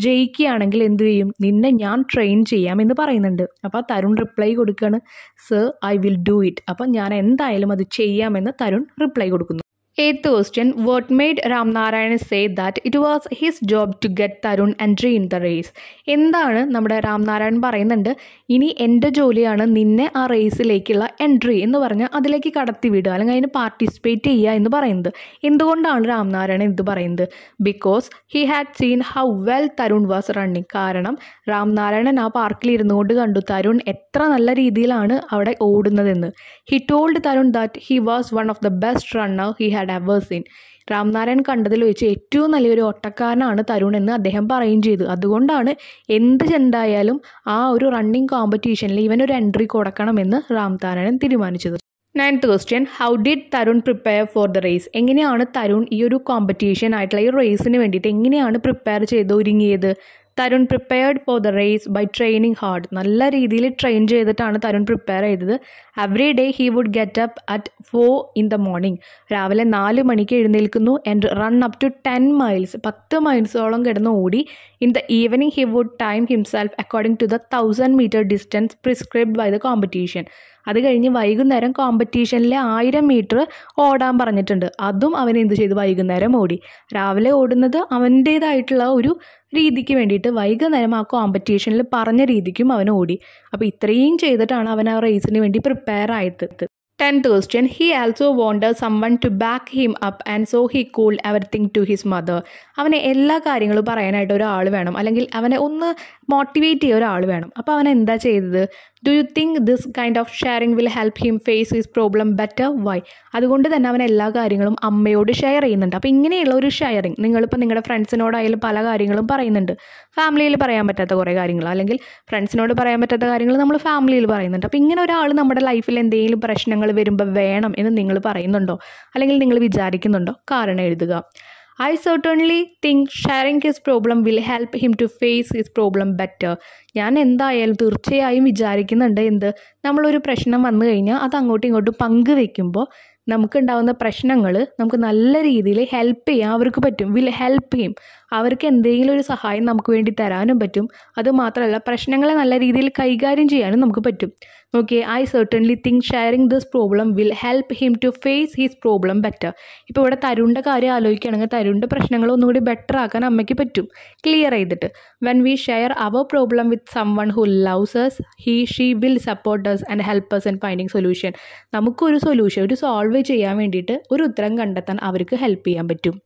ജയിക്കുകയാണെങ്കിൽ എന്ത് ചെയ്യും, നിന്നെ ഞാൻ ട്രെയിൻ ചെയ്യാം എന്ന് പറയുന്നുണ്ട്. അപ്പോൾ തരുൺ റിപ്ലൈ കൊടുക്കുകയാണ്, sir I will do it. അപ്പം ഞാൻ എന്തായാലും അത് ചെയ്യാമെന്ന് തരുൺ റിപ്ലൈ കൊടുക്കുന്നു. 8th question, what made Ram Narayan say that it was his job to get Tarun entry in the race? എന്താണ് നമ്മുടെ രാം നാരായണൻ പറയുന്നുണ്ട്, ഇനി എൻ്റെ ജോലിയാണ് നിന്നെ ആ റേസിലേക്കുള്ള എൻട്രി എന്ന് പറഞ്ഞാൽ അതിലേക്ക് കടത്തി വിടുക, അല്ലെങ്കിൽ അതിന് പാർട്ടിസിപ്പേറ്റ് ചെയ്യുക എന്ന് പറയുന്നത്. എന്തുകൊണ്ടാണ് രാം നാരായണൻ ഇത് പറയുന്നത്? Because he had seen how well Tarun was running. കാരണം രാം നാരായണൻ ആ പാർക്കിൽ ഇരുന്നുകൊണ്ട് കണ്ടു തരുൺ എത്ര നല്ല രീതിയിലാണ് അവിടെ ഓടുന്നതെന്ന്. He told Tarun that he was one of the best runner he had ever seen. Ramnarayan കണ്ടതിൽ വെച്ച് ഏറ്റവും നല്ലൊരു ഓട്ടക്കാരനാണ് തരുൺ എന്ന് അദ്ദേഹം പറയുകയും ചെയ്തു. അതുകൊണ്ടാണ് എന്ത് ചെണ്ടായാലും ആ ഒരു റണ്ണിങ് കോമ്പറ്റീഷനിൽ ഇവനൊരു എൻട്രി കൊടുക്കണമെന്ന് രാംനാരായണൻ തീരുമാനിച്ചത്. 9th question, how did Tarun prepare for the race? എങ്ങനെയാണ് തരുൺ ഈ ഒരു കോമ്പറ്റീഷൻ ആയിട്ടുള്ള ഈ റേസിന് വേണ്ടിയിട്ട് എങ്ങനെയാണ് പ്രിപ്പയർ ചെയ്ത് ഒരുങ്ങിയത്? Tarun prepared for the race by training hard. നല്ല രീതിയിൽ ട്രെയിൻ ചെയ്തിട്ടാണ് തരുൺ പ്രിപ്പയർ ചെയ്തത്. Every day he would get up at 4 in the morning. രാവിലെ 4 മണിക്ക് എഴുന്നേൽക്കുന്നു. And run up to 10 miles, 10 മൈൽസോളം കിടന്ന് ഓടി. In the evening he would time himself according to the 1000 meter distance prescribed by the competition. അത് കഴിഞ്ഞ് വൈകുന്നേരം കോമ്പറ്റീഷനിൽ 1000 metre ഓടാൻ പറഞ്ഞിട്ടുണ്ട്. അതും അവൻ എന്ത് ചെയ്തു, വൈകുന്നേരം ഓടി. രാവിലെ ഓടുന്നത് അവൻ്റേതായിട്ടുള്ള ഒരു രീതിക്ക് വേണ്ടിയിട്ട്, വൈകുന്നേരം ആ കോമ്പറ്റീഷനിൽ പറഞ്ഞ രീതിക്കും അവൻ ഓടി. അപ്പോൾ ഇത്രയും ചെയ്തിട്ടാണ് അവൻ ആ റേസിന് വേണ്ടി പ്രിപ്പയർ ആയത്. 10th question, he also wanted someone to back him up and so he told everything to his mother. അവനെ എല്ലാ കാര്യങ്ങളും പറയാനായിട്ട് ഒരാൾ വേണം, അല്ലെങ്കിൽ അവനെ ഒന്ന് മോട്ടിവേറ്റ് ചെയ്യുക ഒരാൾ വേണം. അപ്പോൾ അവൻ എന്താ ചെയ്തത്? Do you think this kind of sharing will help him face his problem better? Why? അതുകൊണ്ട് തന്നെ അവൻ എല്ലാ കാര്യങ്ങളും അമ്മയോട് ഷെയർ ചെയ്യുന്നുണ്ട്. അപ്പോൾ ഇങ്ങനെയുള്ള ഒരു ഷെയറിങ്, നിങ്ങളിപ്പോൾ നിങ്ങളുടെ ഫ്രണ്ട്സിനോടായാലും പല കാര്യങ്ങളും പറയുന്നുണ്ട്. ഫാമിലിയിൽ പറയാൻ പറ്റാത്ത കുറേ കാര്യങ്ങൾ, അല്ലെങ്കിൽ ഫ്രണ്ട്സിനോട് പറയാൻ പറ്റാത്ത കാര്യങ്ങൾ നമ്മൾ ഫാമിലിയിൽ പറയുന്നുണ്ട്. അപ്പോൾ ഇങ്ങനെ ഒരാൾ നമ്മുടെ ലൈഫിൽ എന്തെങ്കിലും പ്രശ്നങ്ങൾ വരുമ്പോൾ വേണം എന്ന് നിങ്ങൾ പറയുന്നുണ്ടോ, അല്ലെങ്കിൽ നിങ്ങൾ വിചാരിക്കുന്നുണ്ടോ? കാരണം എഴുതുക. I certainly think sharing his problem will help him to face his problem better. ഞാൻ എന്തായാലും തീർച്ചയായും വിചാരിക്കുന്നുണ്ട്, എന്ത്, നമ്മളൊരു പ്രശ്നം വന്നു കഴിഞ്ഞാൽ അത് അങ്ങോട്ടും ഇങ്ങോട്ടും പങ്കുവെക്കുമ്പോൾ നമുക്കുണ്ടാകുന്ന പ്രശ്നങ്ങൾ നമുക്ക് നല്ല രീതിയിൽ ഹെൽപ്പ് ചെയ്യാൻ അവർക്ക് പറ്റും. Will help him. അവർക്ക് എന്തെങ്കിലും ഒരു സഹായം നമുക്ക് വേണ്ടി തരാനും പറ്റും. അതുമാത്രമല്ല പ്രശ്നങ്ങളെ നല്ല രീതിയിൽ കൈകാര്യം ചെയ്യാനും നമുക്ക് പറ്റും. Okay, I certainly think sharing this problem will help him to face his problem better. ഇപ്പോൾ ഇവിടെ തരുണിൻ്റെ കാര്യം ആലോചിക്കുകയാണെങ്കിൽ തരുണിൻ്റെ പ്രശ്നങ്ങൾ ഒന്നുകൂടി ബെറ്റർ ആക്കാൻ അമ്മയ്ക്ക് പറ്റും ക്ലിയർ ചെയ്തിട്ട്. When we share our problem with someone who loves us, she will support us and help us in finding solution. നമുക്കൊരു സൊല്യൂഷൻ, ഒരു സോൾവ് ചെയ്യാൻ വേണ്ടിയിട്ട് ഒരു ഉത്തരം കണ്ടെത്താൻ അവർക്ക് ഹെൽപ്പ് ചെയ്യാൻ പറ്റും.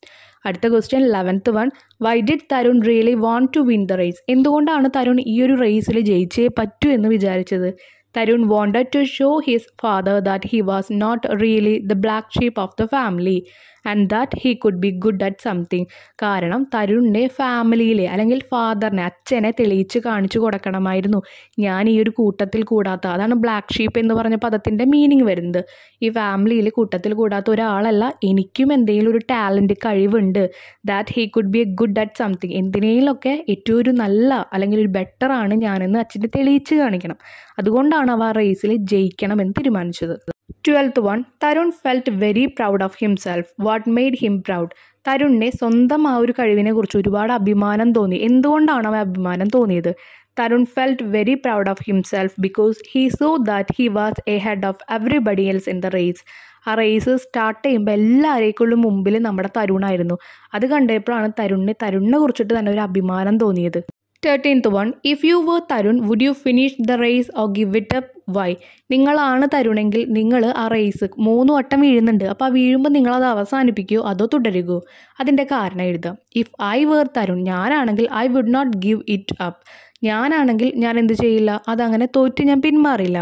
അടുത്ത question 11th one. Why did Tarun really want to win the race? എന്തുകൊണ്ടാണ് തരുൺ ഈ ഒരു റേസിൽ ജയിച്ചേ പറ്റൂ എന്ന് വിചാരിച്ചത്? Tarun wanted to show his father that he was not really the black sheep of the family and that he could be good at something. കാരണം തരുണിനെ ഫാമിലിയിലെ അല്ലെങ്കിൽ ഫാദറിനെ, അച്ഛനെ തെളിയിച്ച് കാണിച്ചു കൊടുക്കണമായിരുന്നു ഞാൻ ഈ ഒരു കൂട്ടത്തിൽ കൂടാത്ത, അതാണ് ബ്ലാക്ക് ഷീപ്പ് എന്ന് പറഞ്ഞ പദത്തിൻ്റെ മീനിങ് വരുന്നത്. ഈ ഫാമിലിയിൽ കൂട്ടത്തിൽ കൂടാത്ത ഒരാളല്ല, എനിക്കും എന്തെങ്കിലും ഒരു ടാലൻറ്റ്, കഴിവുണ്ട്. That he could be a good at something, എന്തിനേലൊക്കെ ഏറ്റവും ഒരു നല്ല അല്ലെങ്കിൽ ഒരു ബെറ്റർ ആണ് ഞാനെന്ന് അച്ഛനെ തെളിയിച്ച് കാണിക്കണം. അതുകൊണ്ടാണ് അവ ആ റേസിൽ ജയിക്കണമെന്ന് തീരുമാനിച്ചത്. 12th one. Tarun felt very proud of himself. What made him proud? തരുണിനെ സ്വന്തം ആ ഒരു കഴിവിനെ കുറിച്ച് ഒരുപാട് അഭിമാനം തോന്നി. എന്തുകൊണ്ടാണ് അവൻ അഭിമാനം തോന്നിയത്? Tarun felt very proud of himself because he so that he was A head of everybody else in the race. ആ റേസ് സ്റ്റാർട്ട് ചെയ്യുമ്പോൾ എല്ലാവരേക്കുള്ളും മുമ്പിൽ നമ്മുടെ തരുണായിരുന്നു. അത് കണ്ടപ്പോഴാണ് തരുണിനെ കുറിച്ചിട്ട് തന്നെ ഒരു അഭിമാനം തോന്നിയത്. 13th one. If you were Tarun would you finish the race or give it up? Why? നിങ്ങളാണ് തരുണെങ്കിൽ നിങ്ങൾ ആ റേസ് 3 വട്ടം വീഴുന്നുണ്ട്, അപ്പോൾ ആ വീഴുമ്പോൾ നിങ്ങളത് അവസാനിപ്പിക്കുകയോ അതോ തുടരുകയോ? അതിൻ്റെ കാരണം എഴുതാം. ഇഫ് ഐ വർ തരുൺ, ഞാനാണെങ്കിൽ I would not give it up. ഞാനാണെങ്കിൽ ഞാൻ എന്ത് ചെയ്യില്ല, അതങ്ങനെ തോറ്റ് ഞാൻ പിന്മാറില്ല.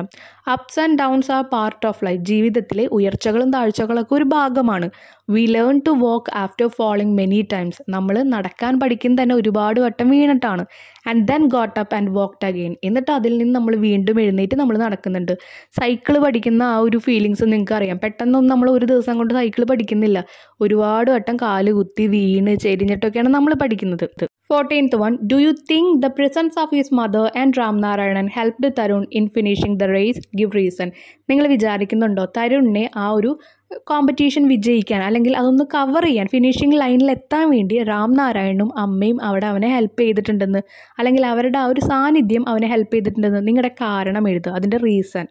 Ups and downs are part of life. ജീവിതത്തിലെ ഉയർച്ചകളും താഴ്ചകളൊക്കെ ഒരു ഭാഗമാണ്. We learn to walk after falling many times. നമ്മൾ നടക്കാൻ പഠിക്കുന്ന തന്നെ ഒരുപാട് വട്ടം വീണിട്ടാണ്. And then got up and walked again. എന്നിട്ട് അതിൽ നിന്ന് നമ്മൾ വീണ്ടും എഴുന്നേറ്റ് നമ്മൾ നടക്കുന്നുണ്ട്. സൈക്കിൾ പഠിക്കുന്ന ആ ഒരു ഫീലിങ്സ് നിങ്ങൾക്ക് അറിയാം. പെട്ടെന്നൊന്നും നമ്മൾ ഒരു ദിവസം കൊണ്ട് സൈക്കിൾ പഠിക്കുന്നില്ല. ഒരുപാട് വട്ടം കാല് കുത്തി വീണ് ചെരിഞ്ഞിട്ടൊക്കെയാണ് നമ്മൾ പഠിക്കുന്നത്. 14th one. Do you think the presence of his mother and Ram Narayan helped Tarun in finishing the race? Give reason. നിങ്ങൾ വിചാരിക്കുന്നുണ്ടോ തരുണിനെ ആ ഒരു കോമ്പറ്റീഷൻ വിജയിക്കാൻ അല്ലെങ്കിൽ അതൊന്ന് കവർ ചെയ്യാൻ, ഫിനിഷിംഗ് ലൈനിൽ എത്താൻ വേണ്ടി രാം നാരായണനും അമ്മയും അവിടെ അവനെ ഹെൽപ്പ് ചെയ്തിട്ടുണ്ടെന്ന്, അല്ലെങ്കിൽ അവരുടെ ആ ഒരു സാന്നിധ്യം അവനെ ഹെൽപ്പ് ചെയ്തിട്ടുണ്ടെന്ന് നിങ്ങളുടെ കാരണം എഴുതുക, അതിൻ്റെ റീസൺ.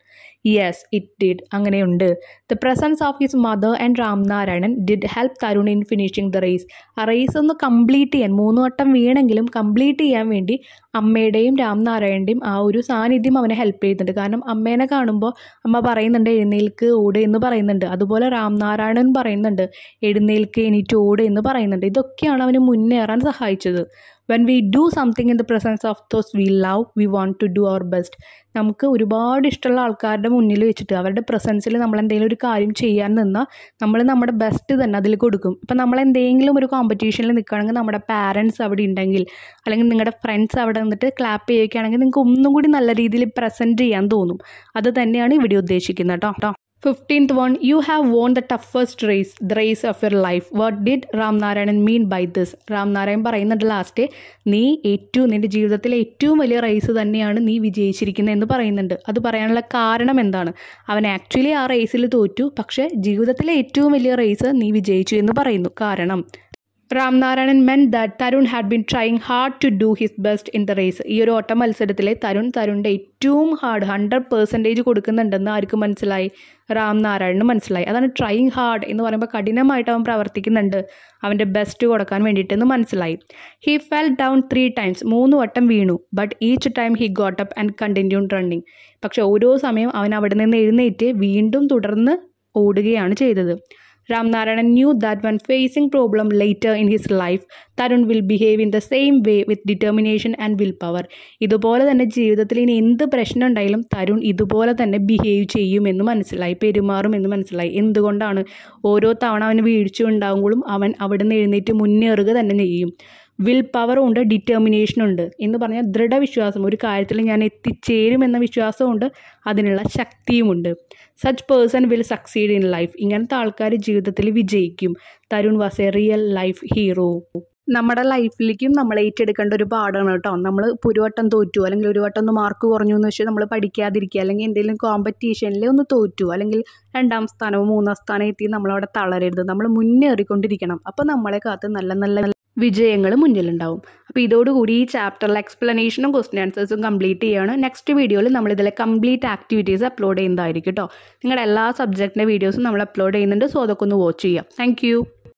Yes, it did. അങ്ങനെയുണ്ട്. The presence of his mother and Ram Narayanan did help Tarun in finishing the race. ആ റേസ് ഒന്ന് കംപ്ലീറ്റ് ചെയ്യാൻ 3 വട്ടം വീണെങ്കിലും കംപ്ലീറ്റ് ചെയ്യാൻ വേണ്ടി അമ്മയുടെയും രാം നാരായണൻ്റെയും ആ ഒരു സാന്നിധ്യം അവനെ ഹെൽപ്പ് ചെയ്യുന്നുണ്ട്. കാരണം അമ്മേനെ കാണുമ്പോൾ അമ്മ പറയുന്നുണ്ട് എഴുന്നേൽക്ക് ഓട് എന്ന് പറയുന്നുണ്ട്. അതുപോലെ രാം നാരായണൻ പറയുന്നുണ്ട് എഴുന്നേൽക്ക് എണീറ്റ് ഓട് എന്ന് പറയുന്നുണ്ട്. ഇതൊക്കെയാണ് അവന് മുന്നേറാൻ സഹായിച്ചത്. When we do something in the presence of those we love we want to do our best. നമുക്ക് ഒരുപാട് ഇഷ്ടമുള്ള ആൾക്കാരുടെ മുന്നിൽ വെച്ചിട്ട് അവരുടെ പ്രസൻസിൽ നമ്മൾ എന്തെങ്കിലും ഒരു കാര്യം ചെയ്യാൻ നിന്നാൽ നമ്മൾ നമ്മുടെ ബെസ്റ്റ് തന്നെ അതിൽ കൊടുക്കും. ഇപ്പം നമ്മൾ എന്തെങ്കിലും ഒരു കോമ്പറ്റീഷനിൽ നിൽക്കുകയാണെങ്കിൽ നമ്മുടെ പാരൻസ് അവിടെ ഉണ്ടെങ്കിൽ അല്ലെങ്കിൽ നിങ്ങളുടെ ഫ്രണ്ട്സ് അവിടെ നിന്നിട്ട് ക്ലാപ്പ് ചെയ്യുകയാണെങ്കിൽ നിങ്ങൾക്ക് ഒന്നും കൂടി നല്ല രീതിയിൽ പ്രസൻറ്റ് ചെയ്യാൻ തോന്നും. അത് തന്നെയാണ് ഇവിടെ ഉദ്ദേശിക്കുന്നത് കേട്ടോ. 15th one. You have won the toughest race, the race of your life. What did Ram Narayan mean by this? Ram Narayan പറയുന്നുണ്ട് ലാസ്റ്റ്, നിന്റെ ജീവിതത്തിലെ ഏറ്റവും വലിയ റേസ് തന്നെയാണ് നീ വിജയിച്ചിരിക്കുന്നത് എന്ന് പറയുന്നുണ്ട്. അത് പറയാനുള്ള കാരണം എന്താണ്? അവൻ ആക്ച്വലി ആ റേസിൽ തോറ്റു, പക്ഷേ ജീവിതത്തിലെ ഏറ്റവും വലിയ റേസ് നീ വിജയിച്ചു എന്ന് പറയുന്നു. കാരണം Ram Narayanan meant that Tarun had been trying hard to do his best in the race. ഈ ഒരു ഓട്ട മത്സരത്തിലെ തരുണിൻ്റെ ഏറ്റവും ഹാർഡ് 100% കൊടുക്കുന്നുണ്ടെന്ന് ആർക്ക് മനസ്സിലായി? റാം നാരായണന് മനസ്സിലായി. അതാണ് ട്രൈയിങ് ഹാർഡ് എന്ന് പറയുമ്പോൾ കഠിനമായിട്ട് അവൻ പ്രവർത്തിക്കുന്നുണ്ട് അവൻ്റെ ബെസ്റ്റ് കൊടുക്കാൻ വേണ്ടിയിട്ടെന്ന് മനസ്സിലായി. He fell down 3 times. 3 വട്ടം വീണു. But each time he got up and continued running. പക്ഷെ ഓരോ സമയം അവൻ അവിടെ നിന്ന് എഴുന്നേറ്റ് വീണ്ടും തുടർന്ന് ഓടുകയാണ് ചെയ്തത്. Ram Narayan knew that when facing problem later in his life, Tarun will behave in the same way with determination and willpower. ഇതുപോലെ തന്നെ ജീവിതത്തിൽ ഇനി എന്ത് പ്രശ്നം ഉണ്ടായാലും തരുൺ ഇതുപോലെ തന്നെ ബിഹേവ് ചെയ്യുമെന്ന് മനസ്സിലായി, പെരുമാറുമെന്ന് മനസ്സിലായി. എന്തുകൊണ്ടാണ്? ഓരോ തവണ അവന് വീഴ്ച ഉണ്ടാകുമ്പോഴും അവൻ അവിടെ നിന്ന് എഴുന്നേറ്റ് മുന്നേറുക തന്നെ ചെയ്യും. വിൽ പവറും ഉണ്ട്, ഡിറ്റർമിനേഷനും ഉണ്ട്. എന്ന് പറഞ്ഞാൽ ദൃഢവിശ്വാസം, ഒരു കാര്യത്തിൽ ഞാൻ എത്തിച്ചേരുമെന്ന വിശ്വാസമുണ്ട്, അതിനുള്ള ശക്തിയുമുണ്ട്. Such person will succeed in life. ഇങ്ങനത്തെ ആൾക്കാർ ജീവിതത്തിൽ വിജയിക്കും. Tarun was a real life hero. നമ്മുടെ ലൈഫിലേക്കും നമ്മൾ ഏറ്റെടുക്കേണ്ട ഒരു പാടാണ് കേട്ടോ. നമ്മൾ ഇപ്പോൾ ഒരു വട്ടം തോറ്റു അല്ലെങ്കിൽ ഒരു വട്ടം ഒന്ന് മാർക്ക് കുറഞ്ഞു എന്ന് വെച്ചാൽ നമ്മൾ പഠിക്കാതിരിക്കുക, അല്ലെങ്കിൽ എന്തെങ്കിലും കോമ്പറ്റീഷനിൽ ഒന്ന് തോറ്റു അല്ലെങ്കിൽ 2ാം സ്ഥാനമോ 3ാം സ്ഥാനം എത്തി നമ്മളവിടെ തളരരുത്. നമ്മൾ മുന്നേറിക്കൊണ്ടിരിക്കണം. അപ്പോൾ നമ്മളെ കാത്ത് നല്ല നല്ല വിജയങ്ങൾ മുന്നിലുണ്ടാവും. അപ്പോൾ ഇതോടുകൂടി ഈ ചാപ്റ്ററിലെ എക്സ്പ്ലനേഷനും ക്വസ്റ്റ്യൻ ആൻസേഴ്സും കംപ്ലീറ്റ് ചെയ്യുകയാണ്. നെക്സ്റ്റ് വീഡിയോയിൽ നമ്മളിതിലെ കംപ്ലീറ്റ് ആക്ടിവിറ്റീസ് അപ്ലോഡ് ചെയ്യുന്നതായിരിക്കും കേട്ടോ. നിങ്ങളുടെ എല്ലാ സബ്ജക്റ്റിൻ്റെ വീഡിയോസും നമ്മൾ അപ്ലോഡ് ചെയ്യുന്നുണ്ട്. സോ അതൊക്കെ ഒന്ന് വാച്ച് ചെയ്യാം. താങ്ക്